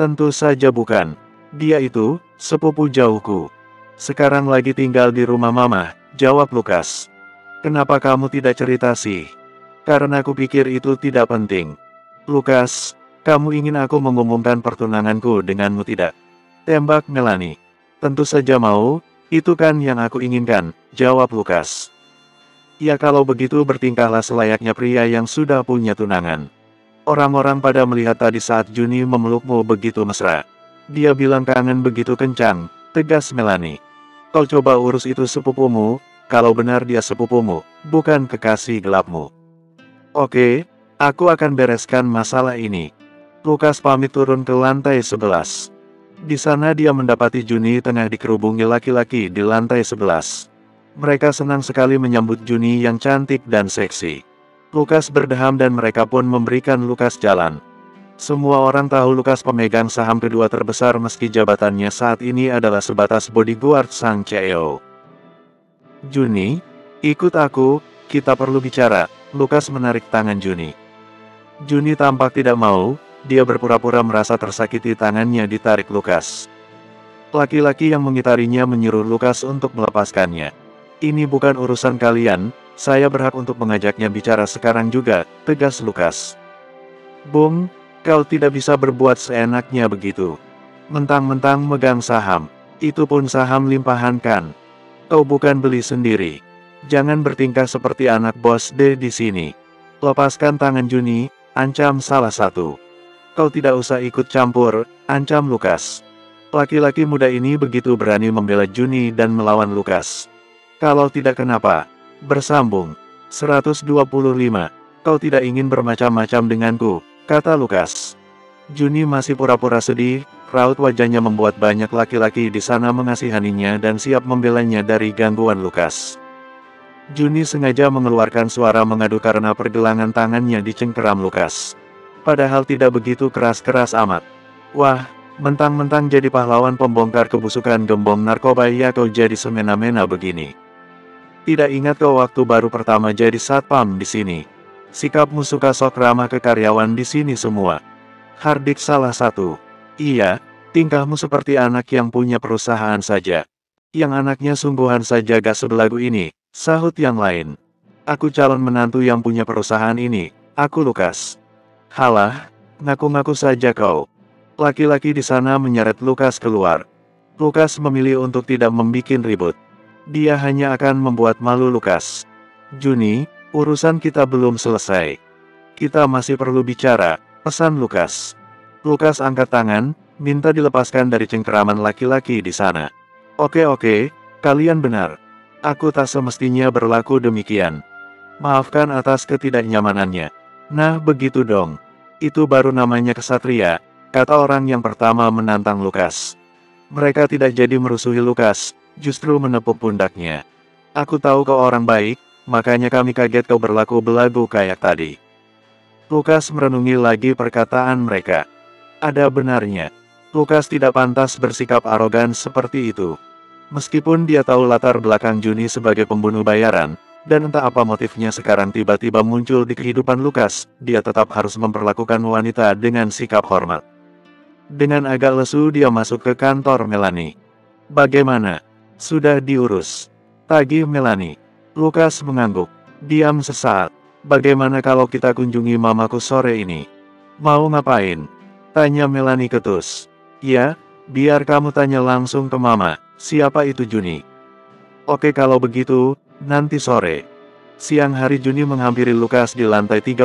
Tentu saja bukan. Dia itu, sepupu jauhku. Sekarang lagi tinggal di rumah mama, jawab Lukas. Kenapa kamu tidak cerita sih? Karena aku pikir itu tidak penting. Lukas, kamu ingin aku mengumumkan pertunanganku denganmu tidak? Tembak Melanie. Tentu saja mau, itu kan yang aku inginkan, jawab Lukas. Ya kalau begitu bertingkahlah selayaknya pria yang sudah punya tunangan. Orang-orang pada melihat tadi saat Juni memelukmu begitu mesra. Dia bilang kangen begitu kencang, tegas Melanie. Kau coba urus itu sepupumu, kalau benar dia sepupumu, bukan kekasih gelapmu. Oke, aku akan bereskan masalah ini. Lukas pamit turun ke lantai 11. Di sana dia mendapati Juni tengah dikerubungi laki-laki di lantai 11. Mereka senang sekali menyambut Juni yang cantik dan seksi. Lukas berdeham dan mereka pun memberikan Lukas jalan. Semua orang tahu Lukas pemegang saham kedua terbesar meski jabatannya saat ini adalah sebatas bodyguard sang CEO. Juni, ikut aku, kita perlu bicara. Lukas menarik tangan Juni. Juni tampak tidak mau, dia berpura-pura merasa tersakiti tangannya ditarik Lukas. Laki-laki yang mengitarinya menyuruh Lukas untuk melepaskannya. Ini bukan urusan kalian, saya berhak untuk mengajaknya bicara sekarang juga, tegas Lukas. Bung, kau tidak bisa berbuat seenaknya begitu. Mentang-mentang megang saham, itu pun saham limpahan kan. Kau bukan beli sendiri. Jangan bertingkah seperti anak bos di sini. Lepaskan tangan Juni, ancam salah satu. Kau tidak usah ikut campur, ancam Lukas. Laki-laki muda ini begitu berani membela Juni dan melawan Lukas. Kalau tidak kenapa? Bersambung. 125. Kau tidak ingin bermacam-macam denganku, kata Lukas. Juni masih pura-pura sedih, raut wajahnya membuat banyak laki-laki di sana mengasihaninya dan siap membelanya dari gangguan Lukas. Juni sengaja mengeluarkan suara mengadu karena pergelangan tangannya dicengkeram Lukas. Padahal tidak begitu keras-keras amat. Wah, mentang-mentang jadi pahlawan pembongkar kebusukan gembong narkoba ya kau jadi semena-mena begini. Tidak ingat kau waktu baru pertama jadi satpam di sini. Sikapmu suka sok ramah ke karyawan di sini semua. Hardik salah satu. Iya, tingkahmu seperti anak yang punya perusahaan saja. Yang anaknya sungguhan saja gak sebelagu ini, sahut yang lain. Aku calon menantu yang punya perusahaan ini, aku Lukas. Halah, ngaku-ngaku saja kau. Laki-laki di sana menyeret Lukas keluar. Lukas memilih untuk tidak membikin ribut. Dia hanya akan membuat malu Lukas. Juni, urusan kita belum selesai. Kita masih perlu bicara, pesan Lukas. Lukas angkat tangan, minta dilepaskan dari cengkeraman laki-laki di sana. Oke, kalian benar. Aku tak semestinya berlaku demikian. Maafkan atas ketidaknyamanannya. Nah begitu dong. Itu baru namanya kesatria, kata orang yang pertama menantang Lukas. Mereka tidak jadi merusuhi Lukas, justru menepuk pundaknya. Aku tahu kau orang baik, makanya kami kaget kau berlaku belagu kayak tadi. Lukas merenungi lagi perkataan mereka. Ada benarnya. Lukas tidak pantas bersikap arogan seperti itu. Meskipun dia tahu latar belakang Juni sebagai pembunuh bayaran, dan entah apa motifnya sekarang tiba-tiba muncul di kehidupan Lukas, dia tetap harus memperlakukan wanita dengan sikap hormat. Dengan agak lesu dia masuk ke kantor Melanie. Bagaimana? Sudah diurus? Tagih Melanie. Lukas mengangguk. Diam sesaat. Bagaimana kalau kita kunjungi mamaku sore ini? Mau ngapain? Tanya Melanie ketus. Ya, biar kamu tanya langsung ke mama, siapa itu Juni? Oke kalau begitu, nanti sore. Siang hari Juni menghampiri Lukas di lantai 30,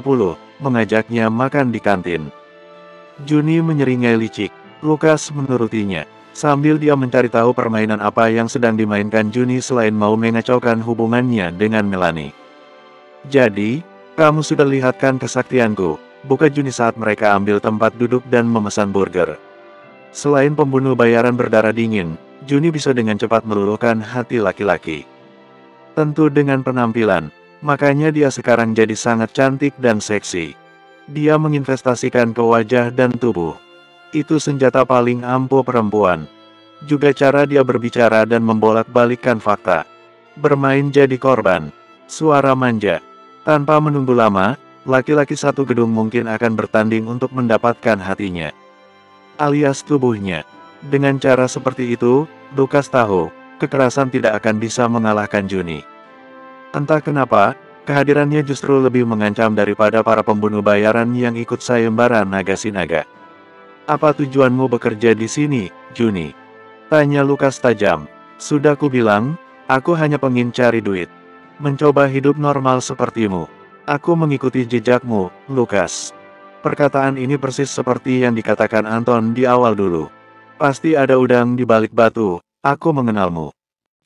mengajaknya makan di kantin. Juni menyeringai licik. Lukas menurutinya. Sambil dia mencari tahu permainan apa yang sedang dimainkan Juni selain mau mengacaukan hubungannya dengan Melanie. Jadi, kamu sudah lihatkan kesaktianku, buka Juni saat mereka ambil tempat duduk dan memesan burger. Selain pembunuh bayaran berdarah dingin, Juni bisa dengan cepat meluluhkan hati laki-laki. Tentu dengan penampilan, makanya dia sekarang jadi sangat cantik dan seksi. Dia menginvestasikan ke wajah dan tubuh. Itu senjata paling ampuh perempuan. Juga cara dia berbicara dan membolak-balikkan fakta. Bermain jadi korban. Suara manja. Tanpa menunggu lama, laki-laki satu gedung mungkin akan bertanding untuk mendapatkan hatinya. Alias tubuhnya. Dengan cara seperti itu, Lukas tahu, kekerasan tidak akan bisa mengalahkan Juni. Entah kenapa, kehadirannya justru lebih mengancam daripada para pembunuh bayaran yang ikut sayembara Nagasinaga. Apa tujuanmu bekerja di sini, Juni? Tanya Lukas tajam. Sudah kubilang, aku hanya pengen cari duit. Mencoba hidup normal sepertimu. Aku mengikuti jejakmu, Lukas. Perkataan ini persis seperti yang dikatakan Anton di awal dulu. Pasti ada udang di balik batu, aku mengenalmu.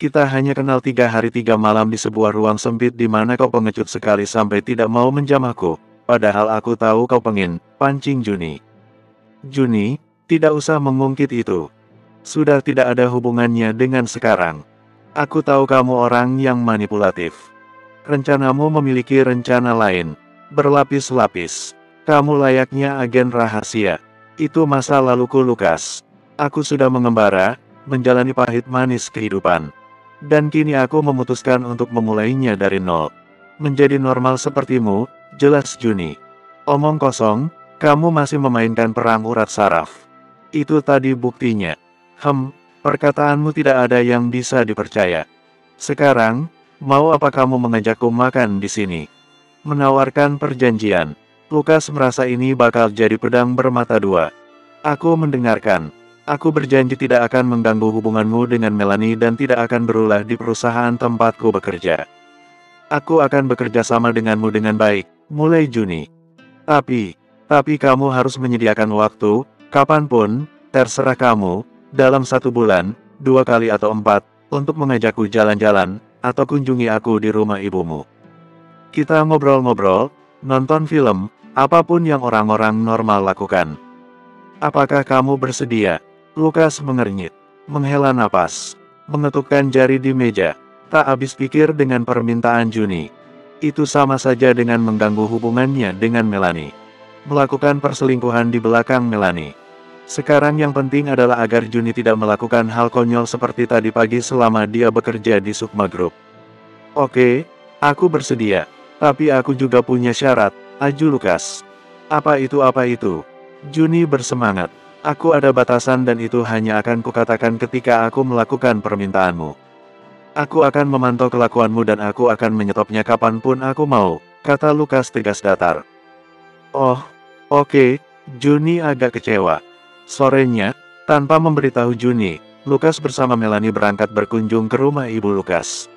Kita hanya kenal 3 hari 3 malam di sebuah ruang sempit di mana kau pengecut sekali sampai tidak mau menjamahku. Padahal aku tahu kau pengen pancing Juni. Juni, tidak usah mengungkit itu. Sudah tidak ada hubungannya dengan sekarang. Aku tahu kamu orang yang manipulatif. Rencanamu memiliki rencana lain. Berlapis-lapis. Kamu layaknya agen rahasia. Itu masa laluku, Lukas. Aku sudah mengembara, menjalani pahit manis kehidupan. Dan kini aku memutuskan untuk memulainya dari nol. Menjadi normal sepertimu, jelas Juni. Omong kosong, kamu masih memainkan perang urat saraf. Itu tadi buktinya. Perkataanmu tidak ada yang bisa dipercaya. Sekarang, mau apa kamu mengajakku makan di sini? Menawarkan perjanjian. Lukas merasa ini bakal jadi pedang bermata dua. Aku mendengarkan. Aku berjanji tidak akan mengganggu hubunganmu dengan Melanie dan tidak akan berulah di perusahaan tempatku bekerja. Aku akan bekerja sama denganmu dengan baik, mulai Juni. Tapi kamu harus menyediakan waktu, kapanpun, terserah kamu, dalam 1 bulan, 2 kali atau 4, untuk mengajakku jalan-jalan, atau kunjungi aku di rumah ibumu. Kita ngobrol-ngobrol, nonton film, apapun yang orang-orang normal lakukan. Apakah kamu bersedia? Lukas mengernyit, menghela napas, mengetukkan jari di meja. Tak habis pikir dengan permintaan Juni. Itu sama saja dengan mengganggu hubungannya dengan Melanie. Melakukan perselingkuhan di belakang Melanie. Sekarang yang penting adalah agar Juni tidak melakukan hal konyol seperti tadi pagi selama dia bekerja di Sukma Group. Oke, aku bersedia. Tapi aku juga punya syarat, aju Lukas. Apa itu? Juni bersemangat. Aku ada batasan dan itu hanya akan kukatakan ketika aku melakukan permintaanmu. Aku akan memantau kelakuanmu dan aku akan menyetopnya kapanpun aku mau, kata Lukas tegas datar. Oh, oke, Juni agak kecewa. Sorenya, tanpa memberitahu Juni, Lukas bersama Melanie berangkat berkunjung ke rumah ibu Lukas.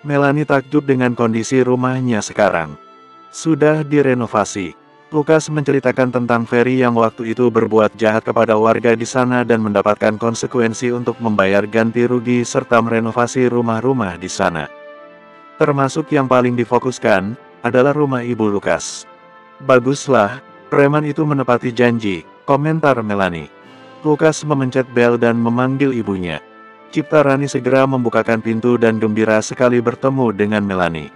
Melanie takjub dengan kondisi rumahnya sekarang. Sudah direnovasi. Lukas menceritakan tentang Ferry yang waktu itu berbuat jahat kepada warga di sana dan mendapatkan konsekuensi untuk membayar ganti rugi serta merenovasi rumah-rumah di sana. Termasuk yang paling difokuskan, adalah rumah ibu Lukas. Baguslah, preman itu menepati janji, komentar Melanie. Lukas memencet bel dan memanggil ibunya. Ciptarani segera membukakan pintu dan gembira sekali bertemu dengan Melanie.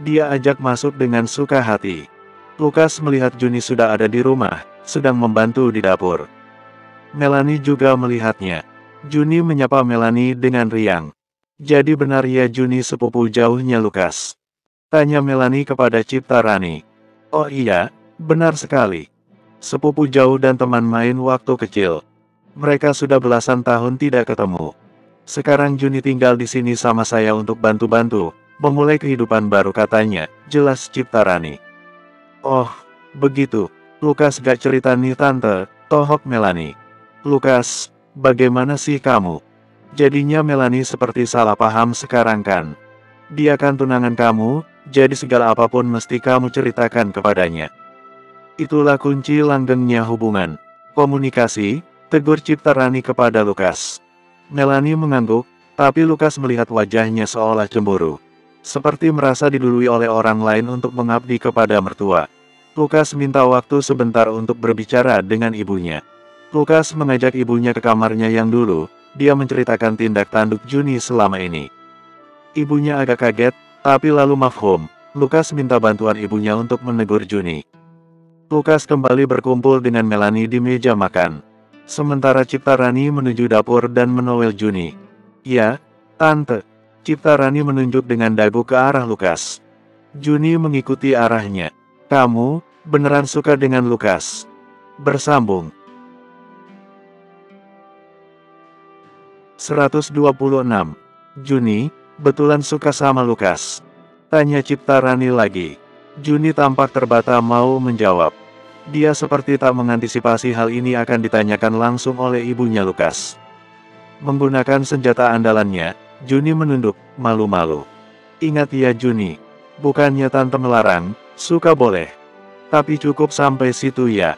Dia ajak masuk dengan suka hati. Lukas melihat Juni sudah ada di rumah, sedang membantu di dapur. Melanie juga melihatnya. Juni menyapa Melanie dengan riang. Jadi benar ya Juni sepupu jauhnya Lukas? Tanya Melanie kepada Ciptarani. Oh iya, benar sekali. Sepupu jauh dan teman main waktu kecil. Mereka sudah belasan tahun tidak ketemu. Sekarang Juni tinggal di sini sama saya untuk bantu-bantu, memulai kehidupan baru katanya, jelas Ciptarani. Oh, begitu. Lukas gak cerita nih tante, tohok Melanie. Lukas, bagaimana sih kamu? Jadinya Melanie seperti salah paham sekarang kan? Dia kan tunangan kamu, jadi segala apapun mesti kamu ceritakan kepadanya. Itulah kunci langgengnya hubungan. Komunikasi, tegur Ciptarani kepada Lukas. Melanie mengangguk, tapi Lukas melihat wajahnya seolah cemburu. Seperti merasa didului oleh orang lain untuk mengabdi kepada mertua. Lukas minta waktu sebentar untuk berbicara dengan ibunya. Lukas mengajak ibunya ke kamarnya yang dulu, dia menceritakan tindak tanduk Juni selama ini. Ibunya agak kaget, tapi lalu mafhum. Lukas minta bantuan ibunya untuk menegur Juni. Lukas kembali berkumpul dengan Melanie di meja makan. Sementara Ciptarani menuju dapur dan menowel Juni. "Ya, Tante." Ciptarani menunjuk dengan dagu ke arah Lukas. Juni mengikuti arahnya. "Kamu beneran suka dengan Lukas?" Bersambung. 126. Juni, betulan suka sama Lukas? Tanya Ciptarani lagi. Juni tampak terbata mau menjawab. Dia seperti tak mengantisipasi hal ini akan ditanyakan langsung oleh ibunya Lukas. Menggunakan senjata andalannya, Juni menunduk, malu-malu. "Ingat ya Juni, bukannya Tante melarang, suka boleh. Tapi cukup sampai situ ya.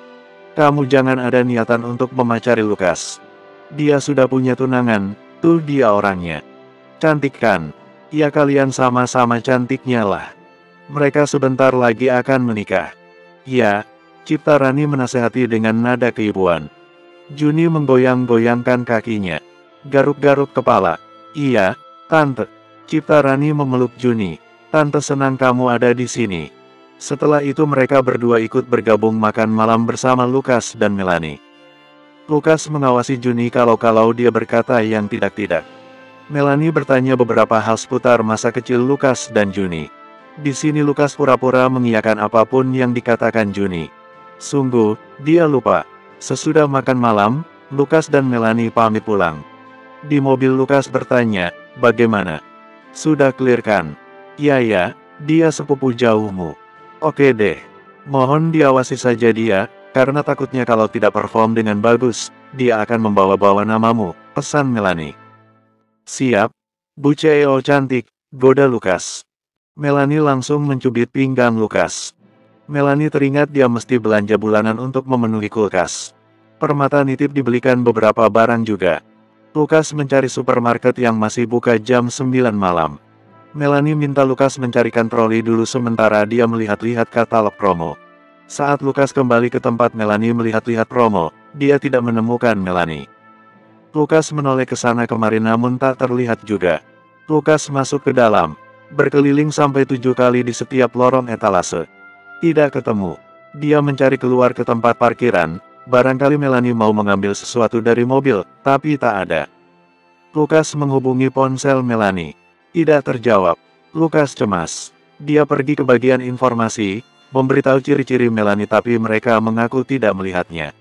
Kamu jangan ada niatan untuk memacari Lukas. Dia sudah punya tunangan, tuh dia orangnya. Cantik kan? Ya kalian sama-sama cantiknya lah. Mereka sebentar lagi akan menikah." "Ya," Ciptarani menasehati dengan nada keibuan. Juni menggoyang-goyangkan kakinya. Garuk-garuk kepala. "Iya, Tante." Ciptarani memeluk Juni. "Tante senang kamu ada di sini." Setelah itu mereka berdua ikut bergabung makan malam bersama Lukas dan Melanie. Lukas mengawasi Juni kalau-kalau dia berkata yang tidak-tidak. Melanie bertanya beberapa hal seputar masa kecil Lukas dan Juni. Di sini Lukas pura-pura mengiyakan apapun yang dikatakan Juni. Sungguh, dia lupa. Sesudah makan malam, Lukas dan Melanie pamit pulang. Di mobil Lukas bertanya, "Bagaimana? Sudah clear kan?" "Ya, dia sepupu jauhmu." "Oke deh. Mohon diawasi saja dia, karena takutnya kalau tidak perform dengan bagus, dia akan membawa-bawa namamu," pesan Melanie. "Siap, Bu CEO cantik," goda Lukas. Melanie langsung mencubit pinggang Lukas. Melanie teringat dia mesti belanja bulanan untuk memenuhi kulkas. Permata nitip dibelikan beberapa barang juga. Lukas mencari supermarket yang masih buka jam 9 malam. Melanie minta Lukas mencarikan troli dulu sementara dia melihat-lihat katalog promo. Saat Lukas kembali ke tempat Melanie melihat-lihat promo, dia tidak menemukan Melanie. Lukas menoleh ke sana kemari namun tak terlihat juga. Lukas masuk ke dalam, berkeliling sampai 7 kali di setiap lorong etalase. Tidak ketemu. Dia mencari keluar ke tempat parkiran, barangkali Melanie mau mengambil sesuatu dari mobil, tapi tak ada. Lukas menghubungi ponsel Melanie. Tidak terjawab. Lukas cemas. Dia pergi ke bagian informasi, memberitahu ciri-ciri Melanie tapi mereka mengaku tidak melihatnya.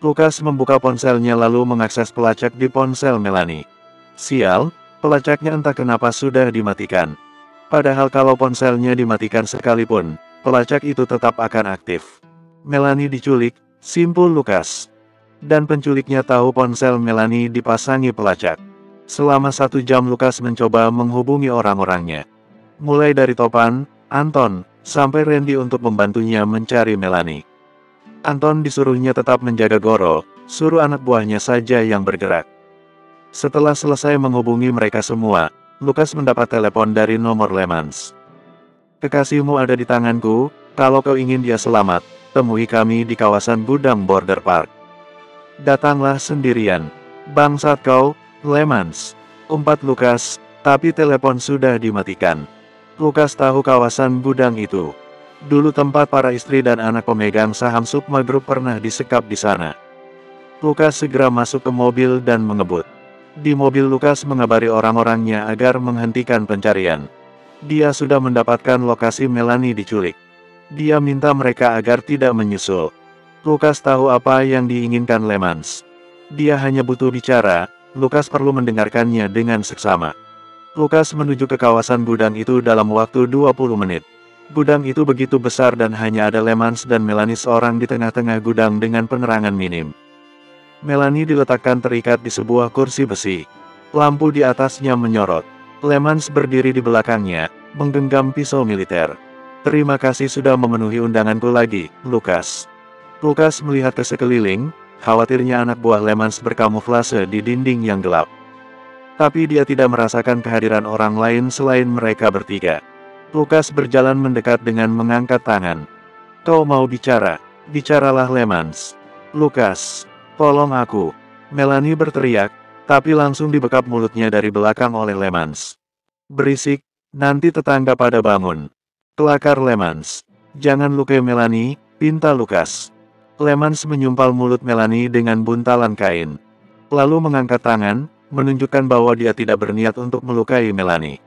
Lukas membuka ponselnya lalu mengakses pelacak di ponsel Melanie. Sial, pelacaknya entah kenapa sudah dimatikan. Padahal kalau ponselnya dimatikan sekalipun, pelacak itu tetap akan aktif. Melanie diculik, simpul Lukas. Dan penculiknya tahu ponsel Melanie dipasangi pelacak. Selama 1 jam Lukas mencoba menghubungi orang-orangnya. Mulai dari Topan, Anton, sampai Randy untuk membantunya mencari Melanie. Anton disuruhnya tetap menjaga Goro, suruh anak buahnya saja yang bergerak. Setelah selesai menghubungi mereka semua, Lukas mendapat telepon dari nomor Lemans. "Kekasihmu ada di tanganku, kalau kau ingin dia selamat, temui kami di kawasan gudang Border Park." "Datanglah sendirian. Bangsat kau, Lemans," umpat Lukas, tapi telepon sudah dimatikan. Lukas tahu kawasan gudang itu. Dulu tempat para istri dan anak pemegang saham Sukma Group pernah disekap di sana. Lukas segera masuk ke mobil dan mengebut. Di mobil Lukas mengabari orang-orangnya agar menghentikan pencarian. Dia sudah mendapatkan lokasi Melanie diculik. Dia minta mereka agar tidak menyusul. Lukas tahu apa yang diinginkan Lemans. Dia hanya butuh bicara, Lukas perlu mendengarkannya dengan seksama. Lukas menuju ke kawasan gudang itu dalam waktu 20 menit. Gudang itu begitu besar dan hanya ada Lemans dan Melanie seorang di tengah-tengah gudang dengan penerangan minim. Melanie diletakkan terikat di sebuah kursi besi. Lampu di atasnya menyorot. Lemans berdiri di belakangnya, menggenggam pisau militer. "Terima kasih sudah memenuhi undanganku lagi, Lukas." Lukas melihat ke sekeliling, khawatirnya anak buah Lemans berkamuflase di dinding yang gelap. Tapi dia tidak merasakan kehadiran orang lain selain mereka bertiga. Lukas berjalan mendekat dengan mengangkat tangan. "Kau mau bicara? Bicaralah Lemans." "Lukas, tolong aku." Melanie berteriak, tapi langsung dibekap mulutnya dari belakang oleh Lemans. Berisik, nanti tetangga pada bangun. Kelakar Lemans. Jangan lukai Melanie, pinta Lukas. Lemans menyumpal mulut Melanie dengan buntalan kain. Lalu mengangkat tangan, menunjukkan bahwa dia tidak berniat untuk melukai Melanie.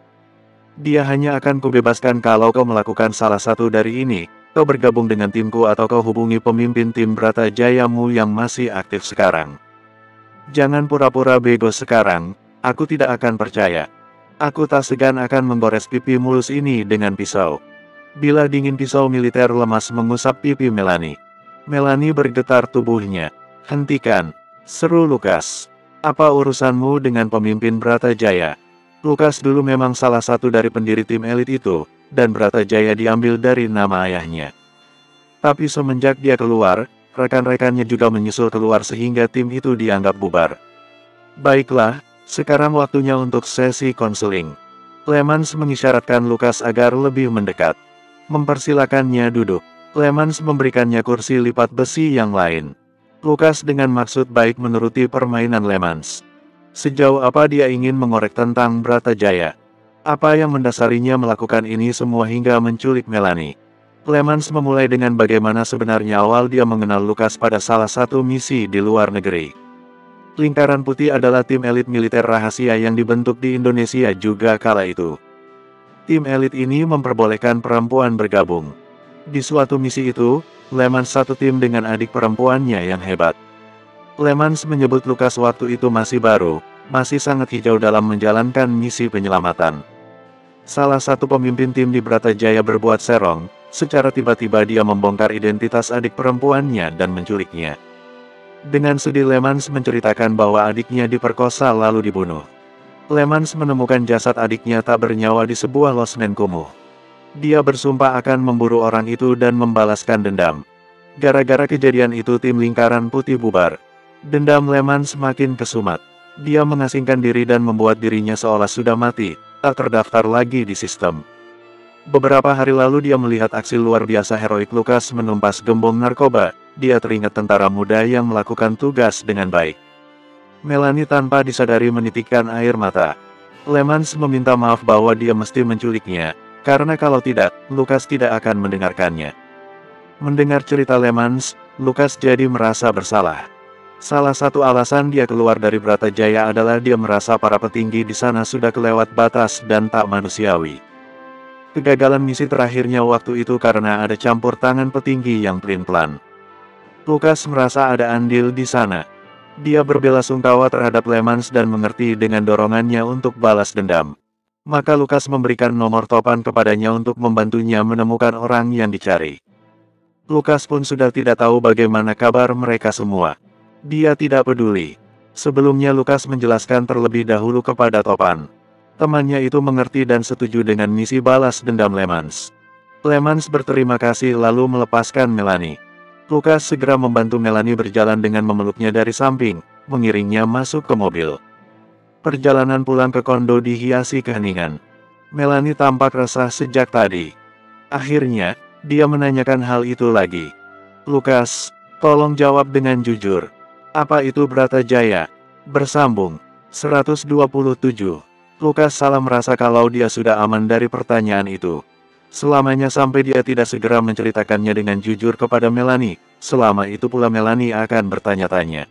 Dia hanya akan kubebaskan kalau kau melakukan salah satu dari ini, kau bergabung dengan timku atau kau hubungi pemimpin tim Bratajayamu yang masih aktif sekarang. Jangan pura-pura bego sekarang, aku tidak akan percaya. Aku tak segan akan menggores pipi mulus ini dengan pisau. Bila dingin pisau militer lemas mengusap pipi Melanie. Melanie bergetar tubuhnya. Hentikan, seru Lukas. Apa urusanmu dengan pemimpin Bratajaya? Lukas dulu memang salah satu dari pendiri tim elit itu, dan Bratajaya diambil dari nama ayahnya. Tapi semenjak dia keluar, rekan-rekannya juga menyusul keluar sehingga tim itu dianggap bubar. Baiklah, sekarang waktunya untuk sesi konseling. Lemans mengisyaratkan Lukas agar lebih mendekat. Mempersilakannya duduk. Lemans memberikannya kursi lipat besi yang lain. Lukas dengan maksud baik menuruti permainan Lemans. Sejauh apa dia ingin mengorek tentang Bratajaya? Apa yang mendasarinya melakukan ini semua hingga menculik Melanie? Lemans memulai dengan bagaimana sebenarnya awal dia mengenal Lukas pada salah satu misi di luar negeri. Lingkaran Putih adalah tim elit militer rahasia yang dibentuk di Indonesia juga kala itu. Tim elit ini memperbolehkan perempuan bergabung. Di suatu misi itu, Lemans satu tim dengan adik perempuannya yang hebat. Lemans menyebut Lukas waktu itu masih baru, masih sangat hijau dalam menjalankan misi penyelamatan. Salah satu pemimpin tim di Bratajaya berbuat serong, secara tiba-tiba dia membongkar identitas adik perempuannya dan menculiknya. Dengan sedih Lemans menceritakan bahwa adiknya diperkosa lalu dibunuh. Lemans menemukan jasad adiknya tak bernyawa di sebuah losmen kumuh. Dia bersumpah akan memburu orang itu dan membalaskan dendam. Gara-gara kejadian itu tim Lingkaran Putih bubar. Dendam Lemans semakin kesumat. Dia mengasingkan diri dan membuat dirinya seolah sudah mati, tak terdaftar lagi di sistem. Beberapa hari lalu dia melihat aksi luar biasa heroik Lukas menumpas gembong narkoba. Dia teringat tentara muda yang melakukan tugas dengan baik. Melanie tanpa disadari menitikkan air mata. Lemans meminta maaf bahwa dia mesti menculiknya, karena kalau tidak, Lukas tidak akan mendengarkannya. Mendengar cerita Lemans, Lukas jadi merasa bersalah. Salah satu alasan dia keluar dari Bratajaya adalah dia merasa para petinggi di sana sudah kelewat batas dan tak manusiawi. Kegagalan misi terakhirnya waktu itu karena ada campur tangan petinggi yang pelin-pelan. Lukas merasa ada andil di sana. Dia berbelasungkawa terhadap Lemans dan mengerti dengan dorongannya untuk balas dendam. Maka Lukas memberikan nomor topan kepadanya untuk membantunya menemukan orang yang dicari. Lukas pun sudah tidak tahu bagaimana kabar mereka semua. Dia tidak peduli. Sebelumnya Lukas menjelaskan terlebih dahulu kepada Topan. Temannya itu mengerti dan setuju dengan misi balas dendam Lemans. Lemans berterima kasih lalu melepaskan Melanie. Lukas segera membantu Melanie berjalan dengan memeluknya dari samping, mengiringnya masuk ke mobil. Perjalanan pulang ke kondo dihiasi keheningan. Melanie tampak resah sejak tadi. Akhirnya, dia menanyakan hal itu lagi. Lukas, tolong jawab dengan jujur. Apa itu Bratajaya? Bersambung. 127. Lukas salah merasa kalau dia sudah aman dari pertanyaan itu. Selamanya sampai dia tidak segera menceritakannya dengan jujur kepada Melanie, selama itu pula Melanie akan bertanya-tanya.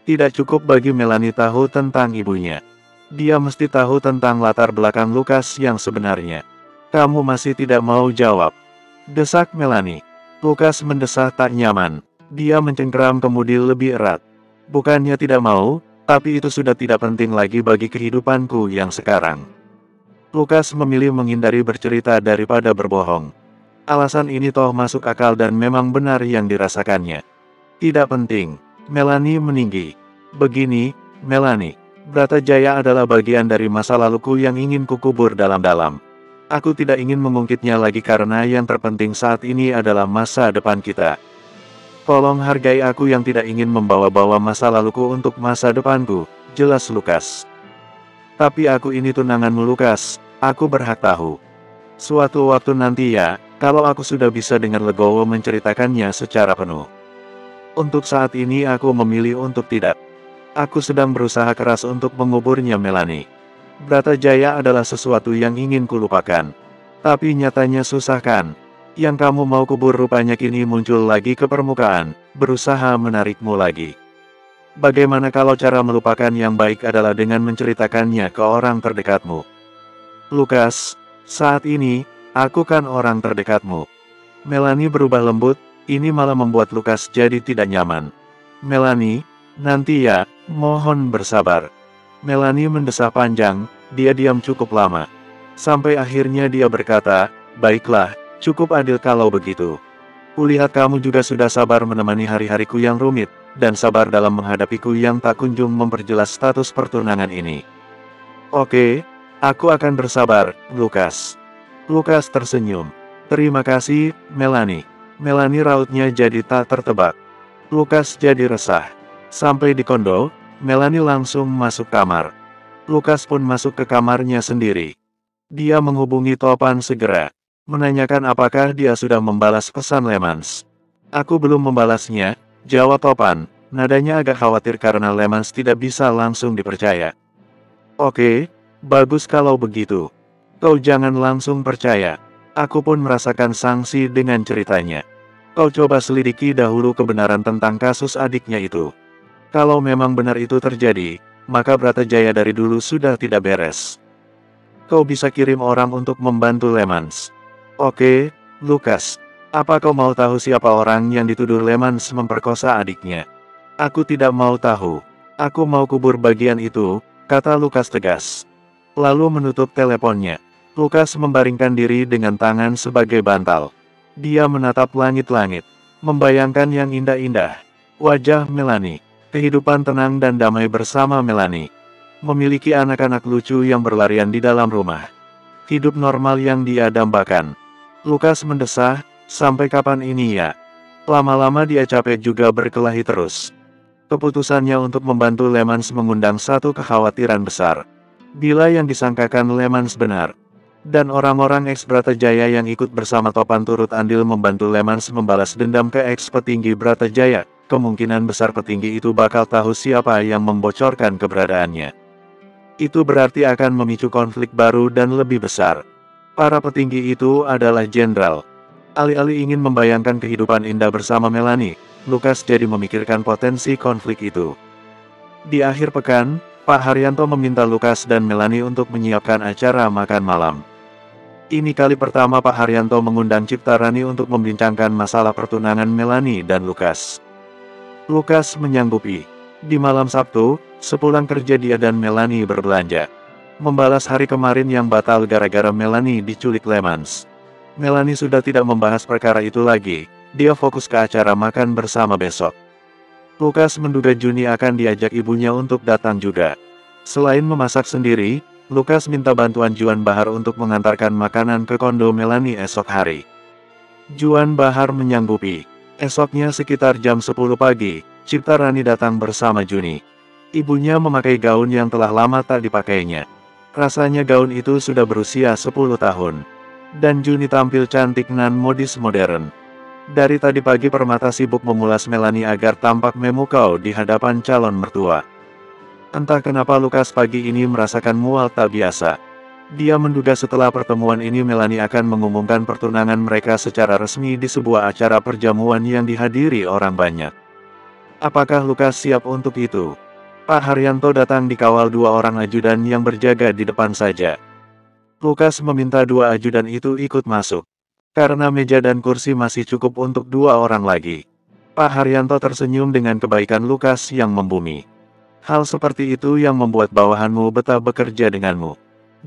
Tidak cukup bagi Melanie tahu tentang ibunya. Dia mesti tahu tentang latar belakang Lukas yang sebenarnya. Kamu masih tidak mau jawab? Desak Melanie. Lukas mendesah tak nyaman. Dia mencengkeram kemudi lebih erat. Bukannya tidak mau, tapi itu sudah tidak penting lagi bagi kehidupanku yang sekarang. Lukas memilih menghindari bercerita daripada berbohong. Alasan ini toh masuk akal dan memang benar yang dirasakannya. Tidak penting. Melanie meninggi. Begini, Melanie. Bratajaya adalah bagian dari masa laluku yang ingin kukubur dalam-dalam. Aku tidak ingin mengungkitnya lagi karena yang terpenting saat ini adalah masa depan kita. Tolong hargai aku yang tidak ingin membawa-bawa masa laluku untuk masa depanku, jelas Lukas. Tapi aku ini tunanganmu Lukas, aku berhak tahu. Suatu waktu nanti ya, kalau aku sudah bisa dengan legowo menceritakannya secara penuh. Untuk saat ini aku memilih untuk tidak. Aku sedang berusaha keras untuk menguburnya Melanie. Bratajaya adalah sesuatu yang ingin kulupakan. Tapi nyatanya susah kan? Yang kamu mau kubur rupanya kini muncul lagi ke permukaan, berusaha menarikmu lagi. Bagaimana kalau cara melupakan yang baik adalah dengan menceritakannya ke orang terdekatmu? Lukas, saat ini, aku kan orang terdekatmu. Melanie berubah lembut, ini malah membuat Lukas jadi tidak nyaman. Melanie, nanti ya, mohon bersabar. Melanie mendesah panjang, dia diam cukup lama. Sampai akhirnya dia berkata, baiklah, cukup adil kalau begitu. Kulihat kamu juga sudah sabar menemani hari-hariku yang rumit, dan sabar dalam menghadapiku yang tak kunjung memperjelas status pertunangan ini. Oke, aku akan bersabar, Lukas. Lukas tersenyum. Terima kasih, Melanie. Melanie rautnya jadi tak tertebak. Lukas jadi resah. Sampai di kondo, Melanie langsung masuk kamar. Lukas pun masuk ke kamarnya sendiri. Dia menghubungi Topan segera, menanyakan apakah dia sudah membalas pesan Lemans. Aku belum membalasnya, jawab Topan, nadanya agak khawatir karena Lemans tidak bisa langsung dipercaya. Oke, bagus kalau begitu. Kau jangan langsung percaya. Aku pun merasakan sanksi dengan ceritanya. Kau coba selidiki dahulu kebenaran tentang kasus adiknya itu. Kalau memang benar itu terjadi, maka Bratajaya dari dulu sudah tidak beres. Kau bisa kirim orang untuk membantu Lemans. Oke, Lukas. Apa kau mau tahu siapa orang yang dituduh Lemans memperkosa adiknya? Aku tidak mau tahu. Aku mau kubur bagian itu, kata Lukas tegas. Lalu menutup teleponnya. Lukas membaringkan diri dengan tangan sebagai bantal. Dia menatap langit-langit, membayangkan yang indah-indah. Wajah Melanie. Kehidupan tenang dan damai bersama Melanie. Memiliki anak-anak lucu yang berlarian di dalam rumah. Hidup normal yang dia dambakan. Lukas mendesah, sampai kapan ini ya? Lama-lama dia capek juga berkelahi terus. Keputusannya untuk membantu Lemans mengundang satu kekhawatiran besar. Bila yang disangkakan Lemans benar, dan orang-orang ex-Bratajaya yang ikut bersama Topan turut andil membantu Lemans membalas dendam ke ex-petinggi Bratajaya, kemungkinan besar petinggi itu bakal tahu siapa yang membocorkan keberadaannya. Itu berarti akan memicu konflik baru dan lebih besar. Para petinggi itu adalah jenderal. Alih-alih ingin membayangkan kehidupan indah bersama Melanie, Lukas jadi memikirkan potensi konflik itu. Di akhir pekan, Pak Haryanto meminta Lukas dan Melanie untuk menyiapkan acara makan malam. Ini kali pertama Pak Haryanto mengundang Ciptarani untuk membincangkan masalah pertunangan Melanie dan Lukas. Lukas menyanggupi. Di malam Sabtu, sepulang kerja dia dan Melanie berbelanja. Membalas hari kemarin yang batal gara-gara Melanie diculik Lemans. Melanie sudah tidak membahas perkara itu lagi, dia fokus ke acara makan bersama besok. Lukas menduga Juni akan diajak ibunya untuk datang juga. Selain memasak sendiri, Lukas minta bantuan Juan Bahar untuk mengantarkan makanan ke kondo Melanie esok hari. Juan Bahar menyanggupi. Esoknya sekitar jam 10 pagi, Ciptarani datang bersama Juni. Ibunya memakai gaun yang telah lama tak dipakainya. Rasanya gaun itu sudah berusia 10 tahun. Dan Juni tampil cantik nan modis modern. Dari tadi pagi Permata sibuk memulas Melanie agar tampak memukau di hadapan calon mertua. Entah kenapa Lukas pagi ini merasakan mual tak biasa. Dia menduga setelah pertemuan ini Melanie akan mengumumkan pertunangan mereka secara resmi di sebuah acara perjamuan yang dihadiri orang banyak. Apakah Lukas siap untuk itu? Pak Haryanto datang dikawal dua orang ajudan yang berjaga di depan saja. Lukas meminta dua ajudan itu ikut masuk. Karena meja dan kursi masih cukup untuk dua orang lagi. Pak Haryanto tersenyum dengan kebaikan Lukas yang membumi. Hal seperti itu yang membuat bawahanmu betah bekerja denganmu.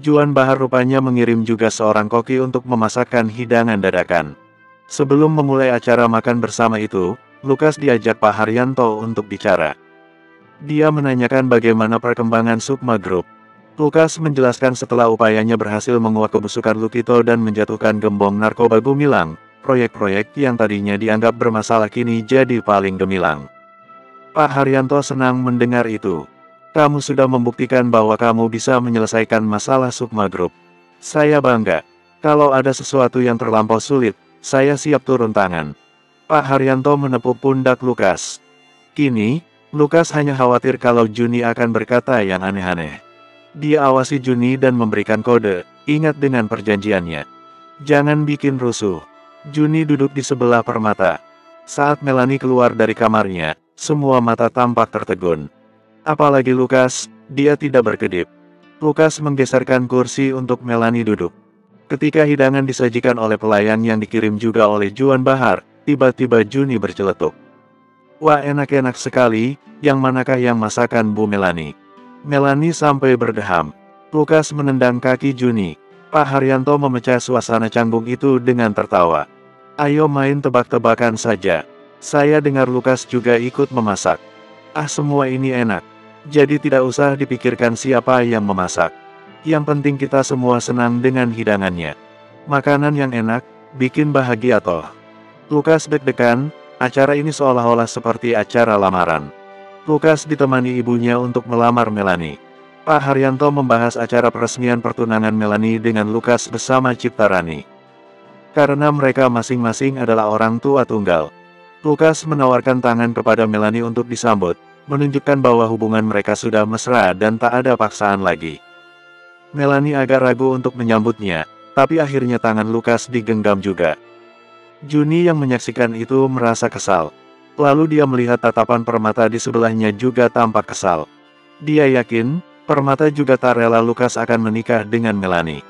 Juan Bahar rupanya mengirim juga seorang koki untuk memasakkan hidangan dadakan. Sebelum memulai acara makan bersama itu, Lukas diajak Pak Haryanto untuk bicara. Dia menanyakan bagaimana perkembangan Sukma Group. Lukas menjelaskan setelah upayanya berhasil menguak kebusukan Lukito dan menjatuhkan gembong narkoba Gumilang, proyek-proyek yang tadinya dianggap bermasalah kini jadi paling gemilang. Pak Haryanto senang mendengar itu. Kamu sudah membuktikan bahwa kamu bisa menyelesaikan masalah Sukma Group. Saya bangga. Kalau ada sesuatu yang terlampau sulit, saya siap turun tangan. Pak Haryanto menepuk pundak Lukas. Kini, Lukas hanya khawatir kalau Juni akan berkata yang aneh-aneh. Dia awasi Juni dan memberikan kode, ingat dengan perjanjiannya. Jangan bikin rusuh. Juni duduk di sebelah Permata. Saat Melanie keluar dari kamarnya, semua mata tampak tertegun. Apalagi Lukas, dia tidak berkedip. Lukas menggeserkan kursi untuk Melanie duduk. Ketika hidangan disajikan oleh pelayan yang dikirim juga oleh Juan Bahar, tiba-tiba Juni berceletuk. Wah, enak-enak sekali, yang manakah yang masakan Bu Melanie? Melanie sampai berdeham. Lukas menendang kaki Juni. Pak Haryanto memecah suasana canggung itu dengan tertawa. Ayo main tebak-tebakan saja. Saya dengar Lukas juga ikut memasak. Ah, semua ini enak. Jadi tidak usah dipikirkan siapa yang memasak. Yang penting kita semua senang dengan hidangannya. Makanan yang enak, bikin bahagia toh. Lukas deg-degan, acara ini seolah-olah seperti acara lamaran. Lukas ditemani ibunya untuk melamar Melanie. Pak Haryanto membahas acara peresmian pertunangan Melanie dengan Lukas bersama Ciptarani. Karena mereka masing-masing adalah orang tua tunggal. Lukas menawarkan tangan kepada Melanie untuk disambut, menunjukkan bahwa hubungan mereka sudah mesra dan tak ada paksaan lagi. Melanie agak ragu untuk menyambutnya, tapi akhirnya tangan Lukas digenggam juga. Juni yang menyaksikan itu merasa kesal. Lalu dia melihat tatapan Permata di sebelahnya juga tampak kesal. Dia yakin, Permata juga tak rela Lukas akan menikah dengan Melanie.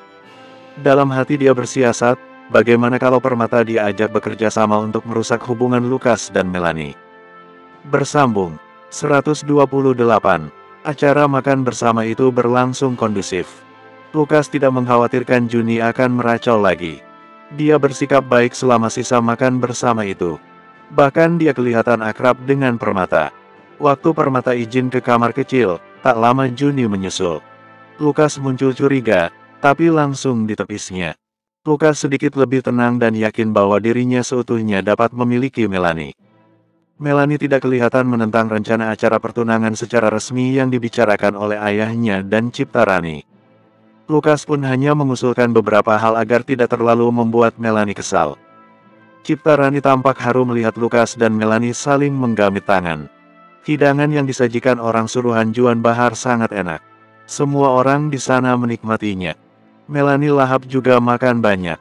Dalam hati dia bersiasat, bagaimana kalau Permata diajak bekerja sama untuk merusak hubungan Lukas dan Melanie. Bersambung 128. Acara makan bersama itu berlangsung kondusif. Lukas tidak mengkhawatirkan Juni akan meracau lagi. Dia bersikap baik selama sisa makan bersama itu. Bahkan dia kelihatan akrab dengan Permata. Waktu Permata izin ke kamar kecil, tak lama Juni menyusul. Lukas muncul curiga, tapi langsung ditepisnya. Lukas sedikit lebih tenang dan yakin bahwa dirinya seutuhnya dapat memiliki Melanie. Melanie tidak kelihatan menentang rencana acara pertunangan secara resmi yang dibicarakan oleh ayahnya dan Ciptarani. Lukas pun hanya mengusulkan beberapa hal agar tidak terlalu membuat Melanie kesal. Ciptarani tampak haru melihat Lukas dan Melanie saling menggamit tangan. Hidangan yang disajikan orang suruhan Juan Bahar sangat enak. Semua orang di sana menikmatinya. Melanie lahap juga makan banyak.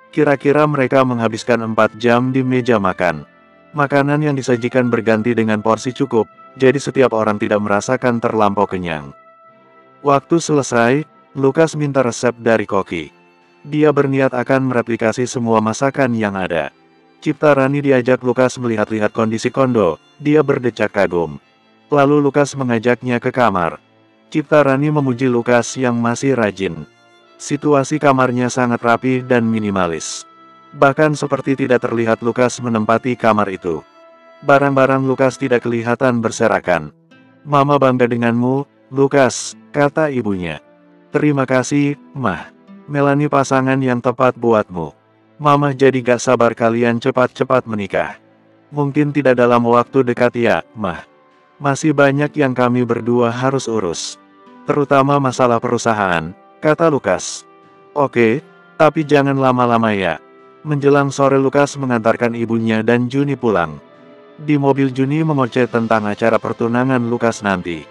Kira-kira mereka menghabiskan 4 jam di meja makan. Makanan yang disajikan berganti dengan porsi cukup, jadi setiap orang tidak merasakan terlampau kenyang. Waktu selesai, Lukas minta resep dari koki. Dia berniat akan mereplikasi semua masakan yang ada. Ciptarani diajak Lukas melihat-lihat kondisi kondo, dia berdecak kagum. Lalu Lukas mengajaknya ke kamar. Ciptarani memuji Lukas yang masih rajin. Situasi kamarnya sangat rapi dan minimalis. Bahkan seperti tidak terlihat Lukas menempati kamar itu. Barang-barang Lukas tidak kelihatan berserakan. Mama bangga denganmu, Lukas, kata ibunya. Terima kasih, Mah. Melanie pasangan yang tepat buatmu. Mama jadi gak sabar kalian cepat-cepat menikah. Mungkin tidak dalam waktu dekat ya, Mah. Masih banyak yang kami berdua harus urus. Terutama masalah perusahaan, kata Lukas. Oke, tapi jangan lama-lama ya. Menjelang sore Lukas mengantarkan ibunya dan Juni pulang. Di mobil Juni mengoceh tentang acara pertunangan Lukas nanti.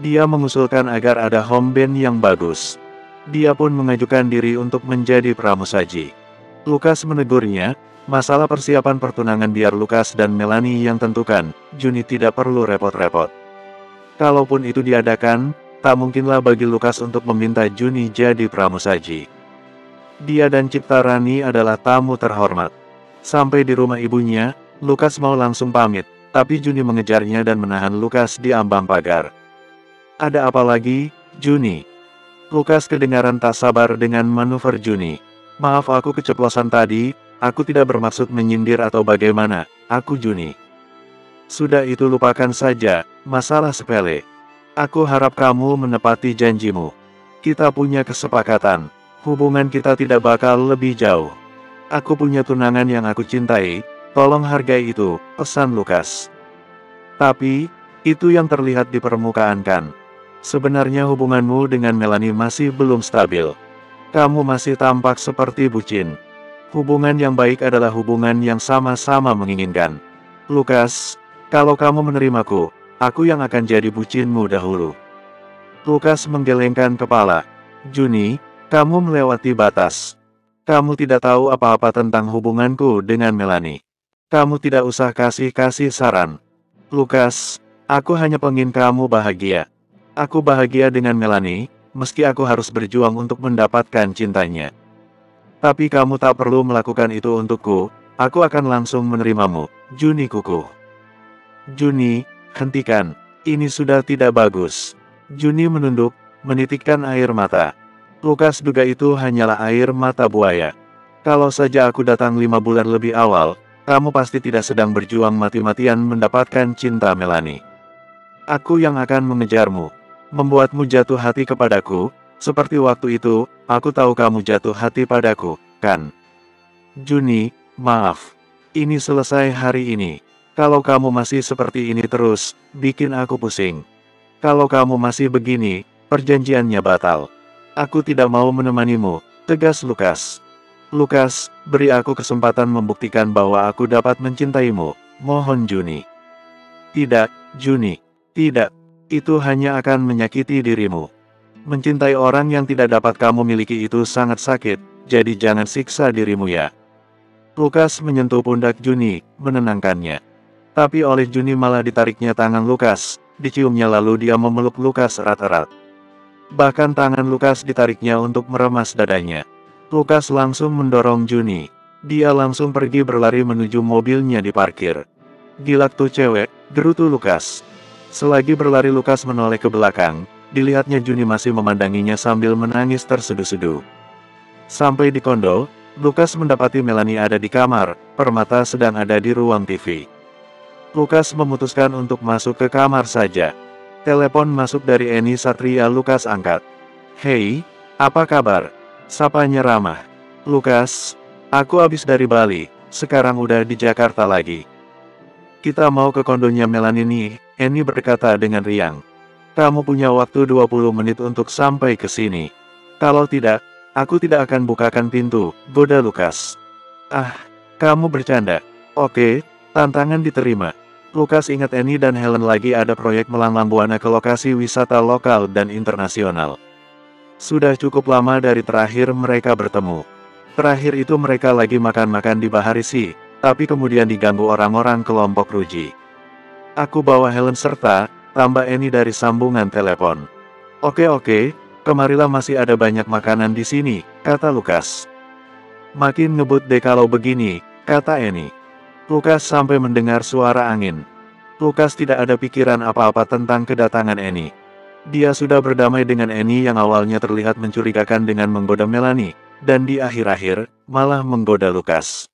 Dia mengusulkan agar ada home band yang bagus. Dia pun mengajukan diri untuk menjadi pramusaji. Lukas menegurnya, masalah persiapan pertunangan biar Lukas dan Melanie yang tentukan, Juni tidak perlu repot-repot. Kalaupun itu diadakan, tak mungkinlah bagi Lukas untuk meminta Juni jadi pramusaji. Dia dan Ciptarani adalah tamu terhormat. Sampai di rumah ibunya, Lukas mau langsung pamit, tapi Juni mengejarnya dan menahan Lukas di ambang pagar. Ada apa lagi, Juni? Lukas kedengaran tak sabar dengan manuver Juni. Maaf aku keceplosan tadi, aku tidak bermaksud menyindir atau bagaimana, aku Juni. Sudah itu lupakan saja, masalah sepele. Aku harap kamu menepati janjimu. Kita punya kesepakatan, hubungan kita tidak bakal lebih jauh. Aku punya tunangan yang aku cintai, tolong hargai itu, pesan Lukas. Tapi, itu yang terlihat di permukaan kan. Sebenarnya hubunganmu dengan Melanie masih belum stabil. Kamu masih tampak seperti bucin. Hubungan yang baik adalah hubungan yang sama-sama menginginkan. Lukas, kalau kamu menerimaku, aku yang akan jadi bucinmu dahulu. Lukas menggelengkan kepala. Juni, kamu melewati batas. Kamu tidak tahu apa-apa tentang hubunganku dengan Melanie. Kamu tidak usah kasih saran. Lukas, aku hanya pengen kamu bahagia. Aku bahagia dengan Melanie, meski aku harus berjuang untuk mendapatkan cintanya. Tapi kamu tak perlu melakukan itu untukku, aku akan langsung menerimamu, Juni kuku. Juni, hentikan. Ini sudah tidak bagus. Juni menunduk, menitikkan air mata. Lukas duga itu hanyalah air mata buaya. Kalau saja aku datang 5 bulan lebih awal, kamu pasti tidak sedang berjuang mati-matian mendapatkan cinta Melanie. Aku yang akan mengejarmu, membuatmu jatuh hati kepadaku, seperti waktu itu, aku tahu kamu jatuh hati padaku, kan? Juni, maaf. Ini selesai hari ini. Kalau kamu masih seperti ini terus, bikin aku pusing. Kalau kamu masih begini, perjanjiannya batal. Aku tidak mau menemanimu, tegas Lukas. Lukas, beri aku kesempatan membuktikan bahwa aku dapat mencintaimu, mohon Juni. Tidak, Juni. Tidak. Itu hanya akan menyakiti dirimu. Mencintai orang yang tidak dapat kamu miliki itu sangat sakit, jadi jangan siksa dirimu ya. Lukas menyentuh pundak Juni, menenangkannya. Tapi oleh Juni malah ditariknya tangan Lukas, diciumnya lalu dia memeluk Lukas erat-erat. Bahkan tangan Lukas ditariknya untuk meremas dadanya. Lukas langsung mendorong Juni. Dia langsung pergi berlari menuju mobilnya di parkir. Gilak tuh cewek, gerutu Lukas. Selagi berlari Lukas menoleh ke belakang, dilihatnya Juni masih memandanginya sambil menangis terseduh-seduh. Sampai di kondo, Lukas mendapati Melanie ada di kamar, Permata sedang ada di ruang TV. Lukas memutuskan untuk masuk ke kamar saja. Telepon masuk dari Eni Satria. Lukas angkat. Hei, apa kabar? Sapanya ramah. Lukas, aku habis dari Bali, sekarang udah di Jakarta lagi. Kita mau ke kondonya Melanie nih, Eni berkata dengan riang. Kamu punya waktu 20 menit untuk sampai ke sini. Kalau tidak, aku tidak akan bukakan pintu, goda Lukas. Ah, kamu bercanda. Oke, tantangan diterima. Lukas ingat Eni dan Helen lagi ada proyek melanglang buana ke lokasi wisata lokal dan internasional. Sudah cukup lama dari terakhir mereka bertemu. Terakhir itu mereka lagi makan-makan di Baharisi, tapi kemudian diganggu orang-orang kelompok Ruji. Aku bawa Helen serta, tambah Eni dari sambungan telepon. Oke, kemarilah masih ada banyak makanan di sini, kata Lukas. Makin ngebut deh kalau begini, kata Eni. Lukas sampai mendengar suara angin. Lukas tidak ada pikiran apa-apa tentang kedatangan Eni. Dia sudah berdamai dengan Eni yang awalnya terlihat mencurigakan dengan menggoda Melanie, dan di akhir-akhir, malah menggoda Lukas.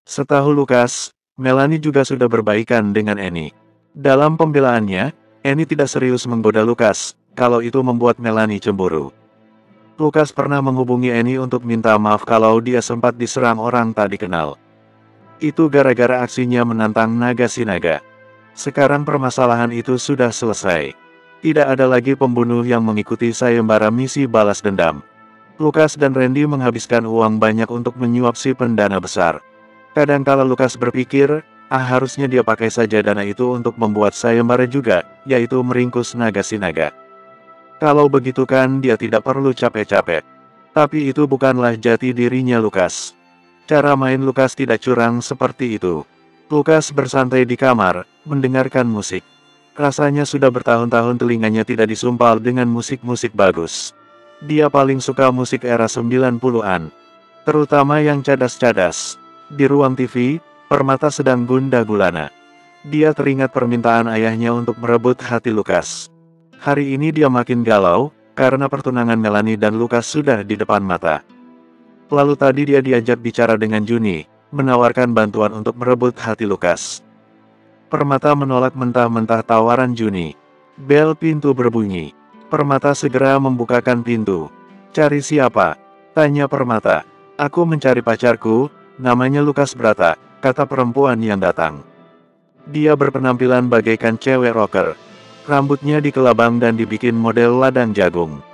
Setahu Lukas, Melanie juga sudah berbaikan dengan Eni. Dalam pembelaannya, Eni tidak serius menggoda Lukas, kalau itu membuat Melanie cemburu. Lukas pernah menghubungi Eni untuk minta maaf kalau dia sempat diserang orang tak dikenal. Itu gara-gara aksinya menantang naga sinaga. Sekarang permasalahan itu sudah selesai. Tidak ada lagi pembunuh yang mengikuti sayembara misi balas dendam. Lukas dan Randy menghabiskan uang banyak untuk menyuap si pendana besar. Kadangkala Lukas berpikir, harusnya dia pakai saja dana itu untuk membuat sayembara juga, yaitu meringkus naga sinaga. Kalau begitu kan dia tidak perlu capek-capek. Tapi itu bukanlah jati dirinya Lukas. Cara main Lukas tidak curang seperti itu. Lukas bersantai di kamar, mendengarkan musik. Rasanya sudah bertahun-tahun telinganya tidak disumpal dengan musik-musik bagus. Dia paling suka musik era 90-an. Terutama yang cadas-cadas. Di ruang TV, Permata sedang gundah gulana. Dia teringat permintaan ayahnya untuk merebut hati Lukas. Hari ini dia makin galau, karena pertunangan Melanie dan Lukas sudah di depan mata. Lalu tadi dia diajak bicara dengan Juni, menawarkan bantuan untuk merebut hati Lukas. Permata menolak mentah-mentah tawaran Juni. Bel pintu berbunyi. Permata segera membukakan pintu. Cari siapa? Tanya Permata. Aku mencari pacarku, namanya Lukas Brata, kata perempuan yang datang. Dia berpenampilan bagaikan cewek rocker. Rambutnya dikelabang dan dibikin model ladang jagung.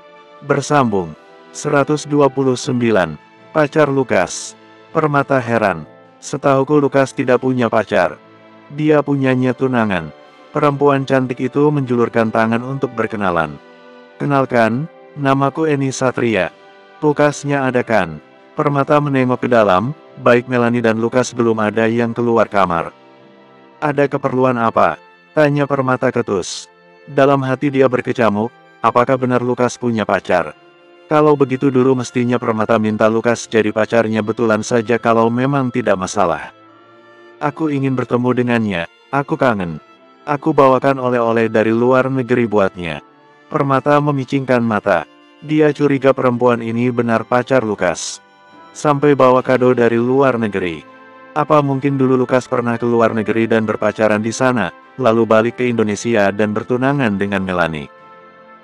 Bersambung. 129. Pacar Lukas. Permata heran. Setahuku Lukas tidak punya pacar. Dia punyanya tunangan. Perempuan cantik itu menjulurkan tangan untuk berkenalan. "Kenalkan, namaku Eni Satria." "Lukasnya ada kan?" Permata menengok ke dalam, baik Melanie dan Lukas belum ada yang keluar kamar. "Ada keperluan apa?" tanya Permata ketus. Dalam hati dia berkecamuk, apakah benar Lukas punya pacar? Kalau begitu dulu mestinya Permata minta Lukas jadi pacarnya betulan saja kalau memang tidak masalah. "Aku ingin bertemu dengannya, aku kangen. Aku bawakan oleh-oleh dari luar negeri buatnya." Permata memicingkan mata. Dia curiga perempuan ini benar pacar Lukas. Sampai bawa kado dari luar negeri. Apa mungkin dulu Lukas pernah ke luar negeri dan berpacaran di sana, lalu balik ke Indonesia dan bertunangan dengan Melanie?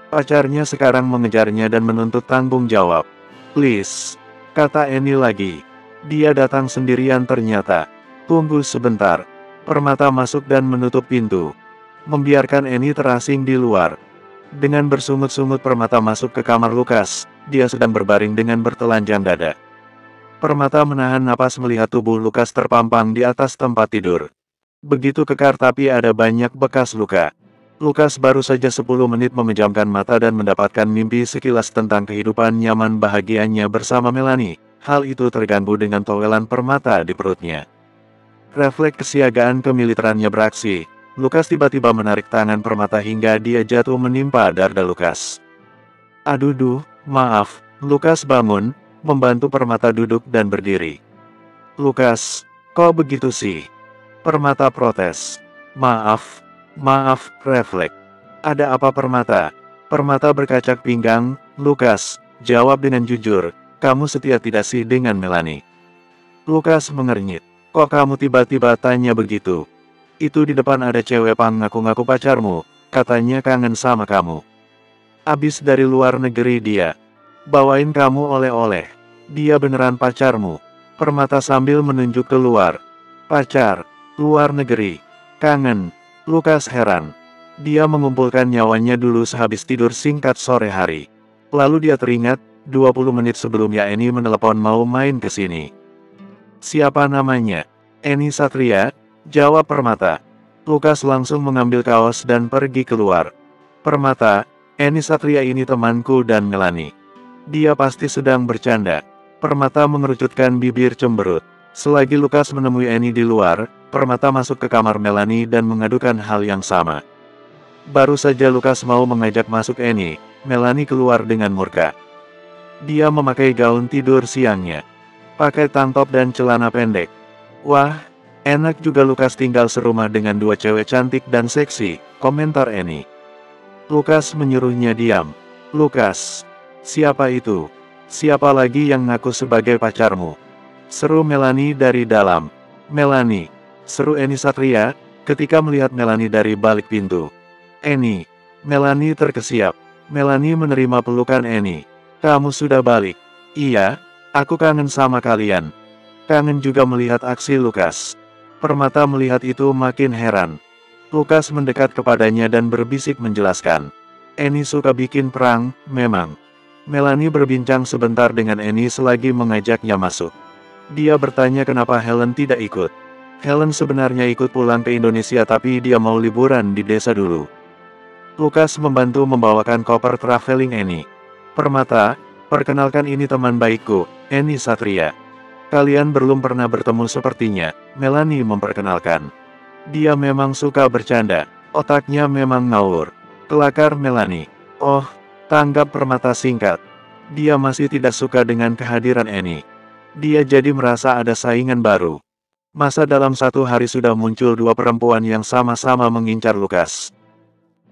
Pacarnya sekarang mengejarnya dan menuntut tanggung jawab. "Please," kata Eni lagi. Dia datang sendirian ternyata. "Tunggu sebentar." Permata masuk dan menutup pintu, membiarkan Eni terasing di luar. Dengan bersungut-sungut Permata masuk ke kamar Lukas. Dia sedang berbaring dengan bertelanjang dada. Permata menahan napas melihat tubuh Lukas terpampang di atas tempat tidur. Begitu kekar tapi ada banyak bekas luka. Lukas baru saja 10 menit memejamkan mata dan mendapatkan mimpi sekilas tentang kehidupan nyaman bahagianya bersama Melanie. Hal itu terganggu dengan towelan Permata di perutnya. Refleks kesiagaan kemiliterannya beraksi. Lukas tiba-tiba menarik tangan Permata hingga dia jatuh menimpa dada Lukas. "Aduh, maaf." Lukas bangun, membantu Permata duduk dan berdiri. "Lukas, kok begitu sih?" Permata protes. Maaf, refleks. "Ada apa Permata?" Permata berkacak pinggang. "Lukas, jawab dengan jujur, kamu setia tidak sih dengan Melanie?" Lukas mengernyit. "Kok kamu tiba-tiba tanya begitu? Itu di depan ada cewek pang ngaku-ngaku pacarmu, katanya kangen sama kamu. Abis dari luar negeri dia. Bawain kamu oleh-oleh. Dia beneran pacarmu?" Permata sambil menunjuk keluar. "Pacar? Luar negeri? Kangen?" Lukas heran. Dia mengumpulkan nyawanya dulu sehabis tidur singkat sore hari. Lalu dia teringat, 20 menit sebelumnya Eni menelepon mau main ke sini. "Siapa namanya?" "Eni Satria," jawab Permata. Lukas langsung mengambil kaos dan pergi keluar. "Permata, Eni Satria ini temanku dan Melanie. Dia pasti sedang bercanda." Permata mengerucutkan bibir cemberut. Selagi Lukas menemui Eni di luar, Permata masuk ke kamar Melanie dan mengadukan hal yang sama. Baru saja Lukas mau mengajak masuk Eni, Melanie keluar dengan murka. Dia memakai gaun tidur siangnya. Pakai tank top dan celana pendek. "Wah, enak juga Lukas tinggal serumah dengan dua cewek cantik dan seksi," komentar Eni. Lukas menyuruhnya diam. "Lukas, siapa itu? Siapa lagi yang ngaku sebagai pacarmu?" seru Melanie dari dalam. "Melanie," seru Eni Satria, ketika melihat Melanie dari balik pintu. "Eni." Melanie terkesiap. Melanie menerima pelukan Eni. "Kamu sudah balik?" "Iya, aku kangen sama kalian." Kangen juga melihat aksi Lukas. Permata melihat itu makin heran. Lukas mendekat kepadanya dan berbisik menjelaskan. "Eni suka bikin perang, memang." Melanie berbincang sebentar dengan Eni selagi mengajaknya masuk. Dia bertanya kenapa Helen tidak ikut. Helen sebenarnya ikut pulang ke Indonesia tapi dia mau liburan di desa dulu. Lukas membantu membawakan koper traveling Eni. "Permata, perkenalkan ini teman baikku, Eni Satria. Kalian belum pernah bertemu sepertinya," Melanie memperkenalkan. "Dia memang suka bercanda, otaknya memang ngawur," kelakar Melanie. "Oh," tanggap Permata singkat. Dia masih tidak suka dengan kehadiran Eni. Dia jadi merasa ada saingan baru. Masa dalam satu hari sudah muncul dua perempuan yang sama-sama mengincar Lukas.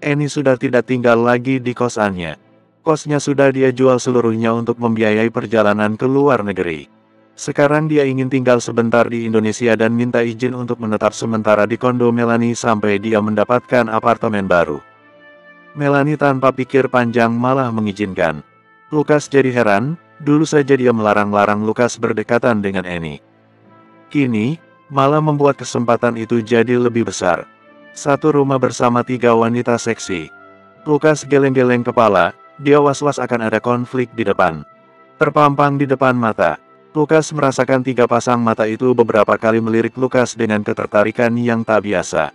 Eni sudah tidak tinggal lagi di kosannya. Kosnya sudah dia jual seluruhnya untuk membiayai perjalanan ke luar negeri. Sekarang dia ingin tinggal sebentar di Indonesia dan minta izin untuk menetap sementara di kondo Melanie sampai dia mendapatkan apartemen baru. Melanie tanpa pikir panjang malah mengizinkan. Lukas jadi heran, dulu saja dia melarang-larang Lukas berdekatan dengan Eni. Kini, malah membuat kesempatan itu jadi lebih besar. Satu rumah bersama 3 wanita seksi. Lukas geleng-geleng kepala, dia was-was akan ada konflik di depan. Terpampang di depan mata. Lukas merasakan 3 pasang mata itu beberapa kali melirik Lukas dengan ketertarikan yang tak biasa.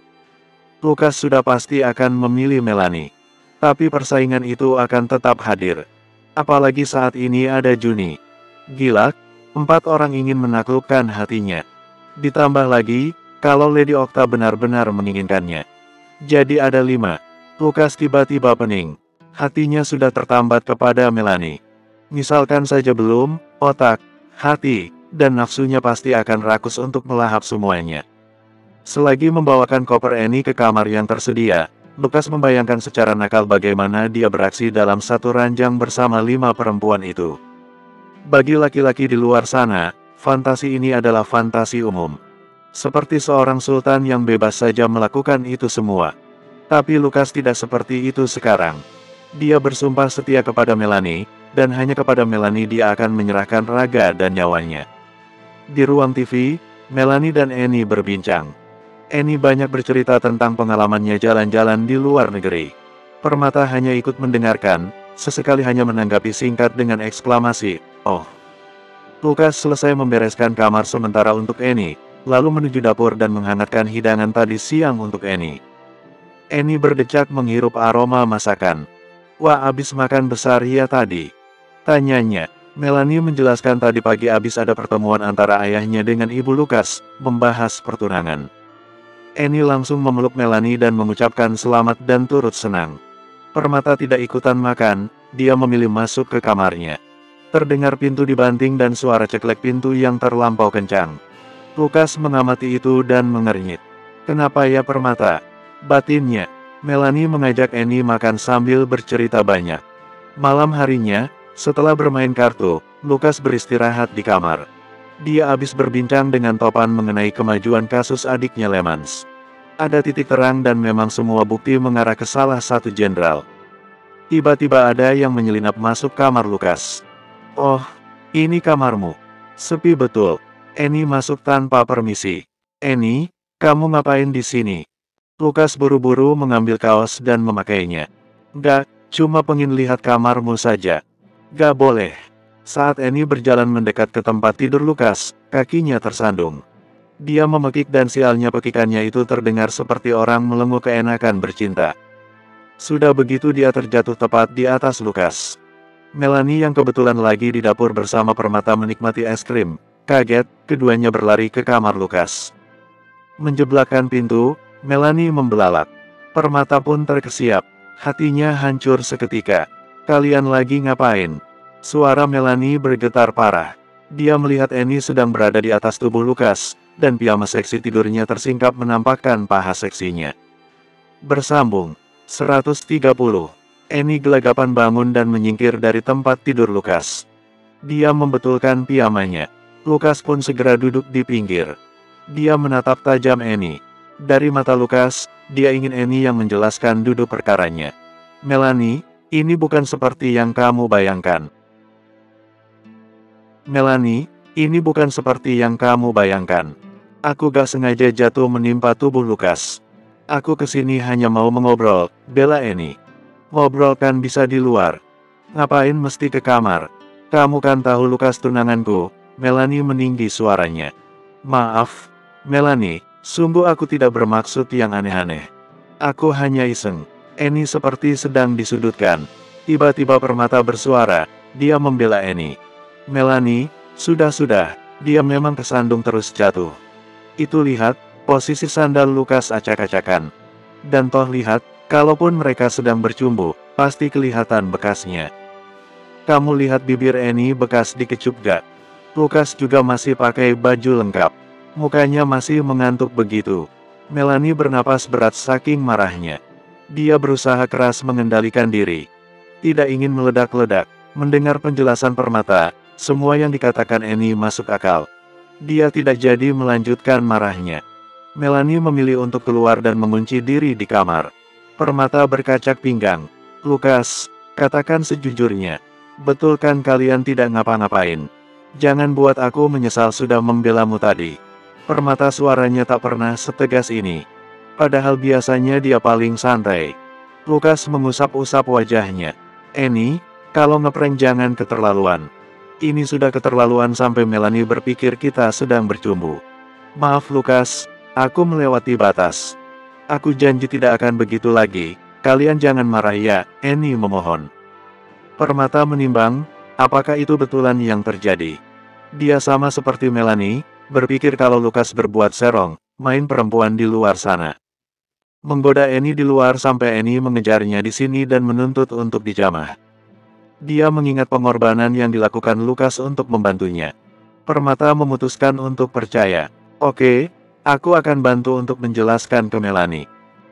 Lukas sudah pasti akan memilih Melanie. Tapi persaingan itu akan tetap hadir. Apalagi saat ini ada Juni. Gila, 4 orang ingin menaklukkan hatinya. Ditambah lagi, kalau Lady Okta benar-benar menginginkannya. Jadi ada 5. Lukas tiba-tiba pening. Hatinya sudah tertambat kepada Melanie. Misalkan saja belum, otak, hati, dan nafsunya pasti akan rakus untuk melahap semuanya. Selagi membawakan koper Annie ke kamar yang tersedia, Lukas membayangkan secara nakal bagaimana dia beraksi dalam satu ranjang bersama 5 perempuan itu. Bagi laki-laki di luar sana, fantasi ini adalah fantasi umum. Seperti seorang sultan yang bebas saja melakukan itu semua. Tapi Lukas tidak seperti itu sekarang. Dia bersumpah setia kepada Melanie, dan hanya kepada Melanie dia akan menyerahkan raga dan nyawanya. Di ruang TV, Melanie dan Annie berbincang. Annie banyak bercerita tentang pengalamannya jalan-jalan di luar negeri. Permata hanya ikut mendengarkan, sesekali hanya menanggapi singkat dengan eksklamasi, "Oh." Lukas selesai membereskan kamar sementara untuk Annie, lalu menuju dapur dan menghangatkan hidangan tadi siang untuk Annie. Annie berdecak menghirup aroma masakan. "Wah, abis makan besar ya tadi?" tanyanya. Melanie menjelaskan tadi pagi abis ada pertemuan antara ayahnya dengan ibu Lukas, membahas pertunangan. Annie langsung memeluk Melanie dan mengucapkan selamat dan turut senang. Permata tidak ikutan makan, dia memilih masuk ke kamarnya. Terdengar pintu dibanting dan suara ceklek pintu yang terlampau kencang. Lukas mengamati itu dan mengernyit. "Kenapa ya Permata?" batinnya. Melanie mengajak Annie makan sambil bercerita banyak. Malam harinya, setelah bermain kartu, Lukas beristirahat di kamar. Dia habis berbincang dengan Topan mengenai kemajuan kasus adiknya Lemans. Ada titik terang dan memang semua bukti mengarah ke salah satu jenderal. Tiba-tiba ada yang menyelinap masuk kamar Lukas. "Oh, ini kamarmu. Sepi betul." Annie masuk tanpa permisi. "Annie, kamu ngapain di sini?" Lukas buru-buru mengambil kaos dan memakainya. "Gak, cuma pengen lihat kamarmu saja." "Gak boleh." Saat Annie berjalan mendekat ke tempat tidur Lukas, kakinya tersandung. Dia memekik dan sialnya pekikannya itu terdengar seperti orang melenguk keenakan bercinta. Sudah begitu dia terjatuh tepat di atas Lukas. Melanie yang kebetulan lagi di dapur bersama Permata menikmati es krim. Kaget, keduanya berlari ke kamar Lukas. Menjeblakkan pintu, Melanie membelalak. Permata pun terkesiap. Hatinya hancur seketika. "Kalian lagi ngapain?" Suara Melanie bergetar parah. Dia melihat Annie sedang berada di atas tubuh Lukas, dan piyama seksi tidurnya tersingkap menampakkan paha seksinya. Bersambung 130. Annie gelagapan bangun dan menyingkir dari tempat tidur Lukas. Dia membetulkan piyamanya. Lukas pun segera duduk di pinggir. Dia menatap tajam Annie. Dari mata Lukas, dia ingin Annie yang menjelaskan duduk perkaranya. "Melanie, ini bukan seperti yang kamu bayangkan." "Melanie, ini bukan seperti yang kamu bayangkan. Aku gak sengaja jatuh menimpa tubuh Lukas. Aku kesini hanya mau mengobrol," bela Annie. "Ngobrol kan bisa di luar. Ngapain mesti ke kamar? Kamu kan tahu Lukas tunanganku." Melanie meninggi suaranya. "Maaf, Melanie, sungguh aku tidak bermaksud yang aneh-aneh. Aku hanya iseng." Annie seperti sedang disudutkan. Tiba-tiba Permata bersuara, dia membela Annie. "Melanie, sudah, dia memang kesandung terus jatuh. Itu lihat, posisi sandal Lukas acak-acakan. Dan toh lihat, kalaupun mereka sedang bercumbu, pasti kelihatan bekasnya. Kamu lihat bibir Annie bekas dikecup gak? Lukas juga masih pakai baju lengkap. Mukanya masih mengantuk begitu." Melanie bernapas berat saking marahnya. Dia berusaha keras mengendalikan diri. Tidak ingin meledak-ledak. Mendengar penjelasan Permata, semua yang dikatakan Annie masuk akal. Dia tidak jadi melanjutkan marahnya. Melanie memilih untuk keluar dan mengunci diri di kamar. Permata berkacak pinggang. "Lukas, katakan sejujurnya. Betul kan kalian tidak ngapa-ngapain? Jangan buat aku menyesal sudah membelamu tadi." Permata suaranya tak pernah setegas ini. Padahal biasanya dia paling santai. Lukas mengusap-usap wajahnya. "Annie, kalau ngeprank jangan keterlaluan. Ini sudah keterlaluan sampai Melanie berpikir kita sedang bercumbu. Maaf Lukas, aku melewati batas. Aku janji tidak akan begitu lagi, kalian jangan marah ya, Annie memohon. Permata menimbang, apakah itu betulan yang terjadi? Dia sama seperti Melanie, berpikir kalau Lukas berbuat serong, main perempuan di luar sana. Menggoda Annie di luar sampai Annie mengejarnya di sini dan menuntut untuk dijamah. Dia mengingat pengorbanan yang dilakukan Lukas untuk membantunya. Permata memutuskan untuk percaya. Oke, aku akan bantu untuk menjelaskan ke Melanie.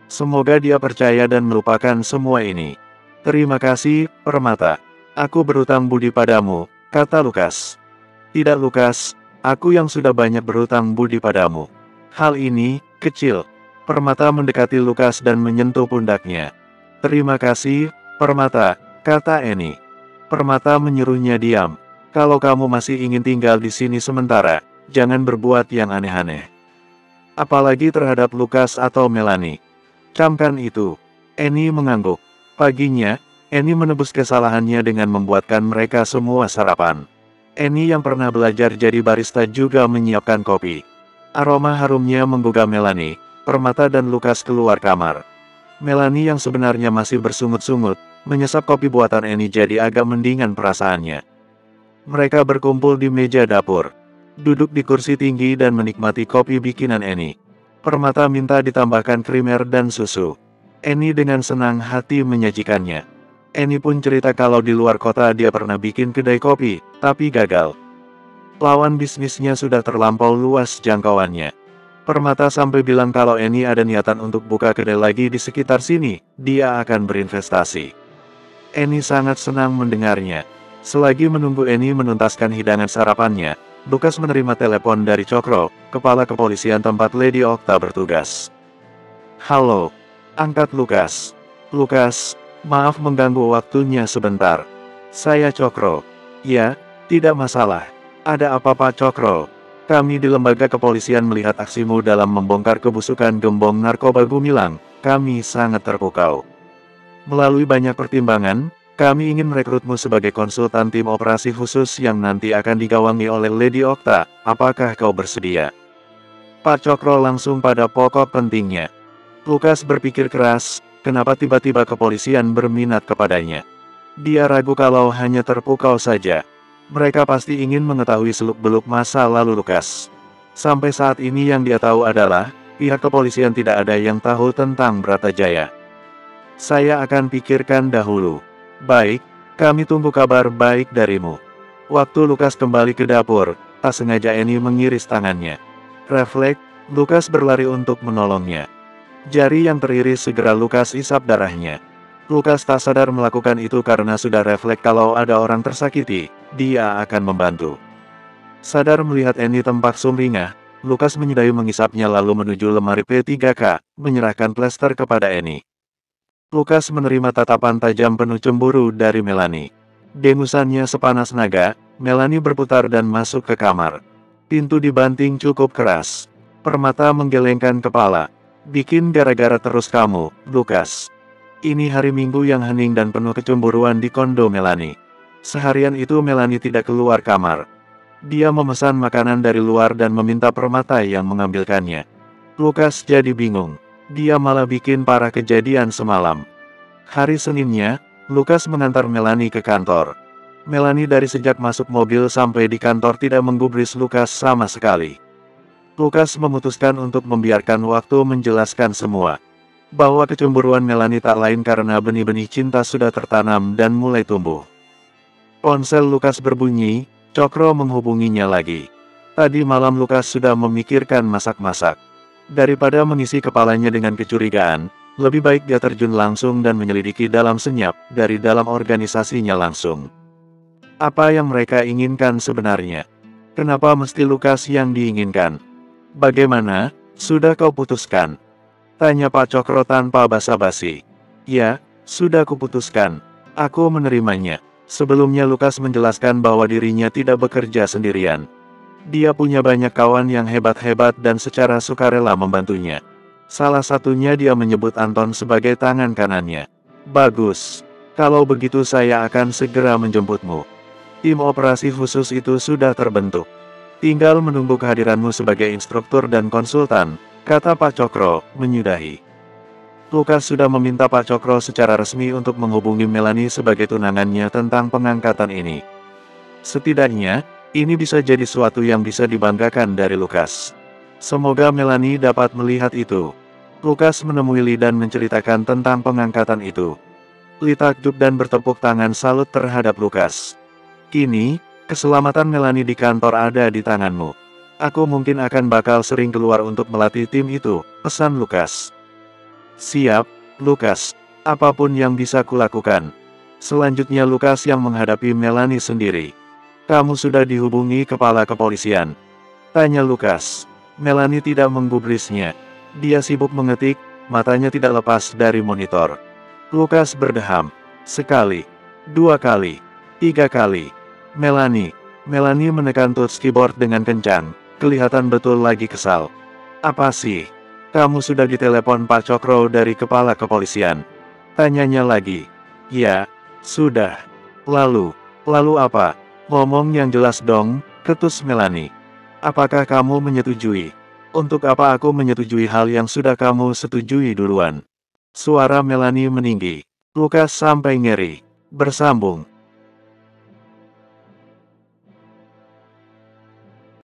Semoga dia percaya dan melupakan semua ini. Terima kasih, Permata. Aku berutang budi padamu, kata Lukas. Tidak Lukas, aku yang sudah banyak berutang budi padamu. Hal ini, kecil. Permata mendekati Lukas dan menyentuh pundaknya. Terima kasih, Permata, kata Annie. Permata menyuruhnya diam. Kalau kamu masih ingin tinggal di sini sementara, jangan berbuat yang aneh-aneh. Apalagi terhadap Lukas atau Melanie. Camkan itu. Annie mengangguk. Paginya, Annie menebus kesalahannya dengan membuatkan mereka semua sarapan. Annie yang pernah belajar jadi barista juga menyiapkan kopi. Aroma harumnya menggugah Melanie, Permata dan Lukas keluar kamar. Melanie yang sebenarnya masih bersungut-sungut, menyesap kopi buatan Annie jadi agak mendingan perasaannya. Mereka berkumpul di meja dapur. Duduk di kursi tinggi dan menikmati kopi bikinan Annie. Permata minta ditambahkan krimer dan susu. Annie dengan senang hati menyajikannya. Annie pun cerita kalau di luar kota dia pernah bikin kedai kopi, tapi gagal. Lawan bisnisnya sudah terlampau luas jangkauannya. Permata sampai bilang kalau Annie ada niatan untuk buka kedai lagi di sekitar sini, dia akan berinvestasi. Annie sangat senang mendengarnya. Selagi menunggu Annie menuntaskan hidangan sarapannya, Lukas menerima telepon dari Cokro, kepala kepolisian tempat Lady Okta bertugas. Halo, angkat Lukas. Lukas, maaf mengganggu waktunya sebentar. Saya Cokro. Ya, tidak masalah. Ada apa Pak Cokro? Kami di lembaga kepolisian melihat aksimu dalam membongkar kebusukan gembong narkoba Gumilang. Kami sangat terpukau. Melalui banyak pertimbangan, kami ingin merekrutmu sebagai konsultan tim operasi khusus yang nanti akan digawangi oleh Lady Okta. Apakah kau bersedia? Pak Cokro langsung pada pokok pentingnya. Lukas berpikir keras, kenapa tiba-tiba kepolisian berminat kepadanya. Dia ragu kalau hanya terpukau saja. Mereka pasti ingin mengetahui seluk-beluk masa lalu Lukas. Sampai saat ini yang dia tahu adalah, pihak kepolisian tidak ada yang tahu tentang Bratajaya. Saya akan pikirkan dahulu. Baik, kami tunggu kabar baik darimu. Waktu Lukas kembali ke dapur, tak sengaja Annie mengiris tangannya. Refleks, Lukas berlari untuk menolongnya. Jari yang teriris segera Lukas isap darahnya. Lukas tak sadar melakukan itu karena sudah refleks kalau ada orang tersakiti, dia akan membantu. Sadar melihat Annie tampak sumringah, Lukas menyudahi mengisapnya lalu menuju lemari P3K, menyerahkan plester kepada Annie. Lukas menerima tatapan tajam penuh cemburu dari Melanie. Dengusannya sepanas naga, Melanie berputar dan masuk ke kamar. Pintu dibanting cukup keras. Permata menggelengkan kepala. Bikin gara-gara terus kamu, Lukas. Ini hari Minggu yang hening dan penuh kecemburuan di kondo Melanie. Seharian itu Melanie tidak keluar kamar. Dia memesan makanan dari luar dan meminta Permata yang mengambilkannya. Lukas jadi bingung. Dia malah bikin parah kejadian semalam. Hari Seninnya, Lukas mengantar Melanie ke kantor. Melanie dari sejak masuk mobil sampai di kantor tidak menggubris Lukas sama sekali. Lukas memutuskan untuk membiarkan waktu menjelaskan semua. Bahwa kecemburuan Melanie tak lain karena benih-benih cinta sudah tertanam dan mulai tumbuh. Ponsel Lukas berbunyi, Cokro menghubunginya lagi. Tadi malam Lukas sudah memikirkan masak-masak. Daripada mengisi kepalanya dengan kecurigaan, lebih baik dia terjun langsung dan menyelidiki dalam senyap, dari dalam organisasinya langsung. Apa yang mereka inginkan sebenarnya? Kenapa mesti Lukas yang diinginkan? Bagaimana, sudah kau putuskan? Tanya Pak Cokro tanpa basa-basi. Ya, sudah kuputuskan. Aku menerimanya. Sebelumnya Lukas menjelaskan bahwa dirinya tidak bekerja sendirian. Dia punya banyak kawan yang hebat-hebat dan secara sukarela membantunya. Salah satunya dia menyebut Anton sebagai tangan kanannya. Bagus. Kalau begitu saya akan segera menjemputmu. Tim operasi khusus itu sudah terbentuk. Tinggal menunggu kehadiranmu sebagai instruktur dan konsultan, kata Pak Cokro, menyudahi. Lukas sudah meminta Pak Cokro secara resmi untuk menghubungi Melanie sebagai tunangannya tentang pengangkatan ini. Setidaknya, ini bisa jadi sesuatu yang bisa dibanggakan dari Lukas. Semoga Melanie dapat melihat itu. Lukas menemui Lee dan menceritakan tentang pengangkatan itu. Lee takjub dan bertepuk tangan salut terhadap Lukas. Kini, keselamatan Melanie di kantor ada di tanganmu. Aku mungkin akan bakal sering keluar untuk melatih tim itu, pesan Lukas. Siap, Lukas. Apapun yang bisa kulakukan. Selanjutnya Lukas yang menghadapi Melanie sendiri. Kamu sudah dihubungi kepala kepolisian? Tanya Lukas. Melanie tidak menggubrisnya. Dia sibuk mengetik, matanya tidak lepas dari monitor. Lukas berdeham. Sekali, dua kali, tiga kali. Melanie menekan touch keyboard dengan kencang. Kelihatan betul lagi kesal. Apa sih? Kamu sudah ditelepon Pak Cokro dari kepala kepolisian? Tanyanya lagi. Ya, sudah. Lalu apa? Ngomong yang jelas dong, ketus Melanie. Apakah kamu menyetujui? Untuk apa aku menyetujui hal yang sudah kamu setujui duluan? Suara Melanie meninggi. Lukas sampai ngeri. Bersambung.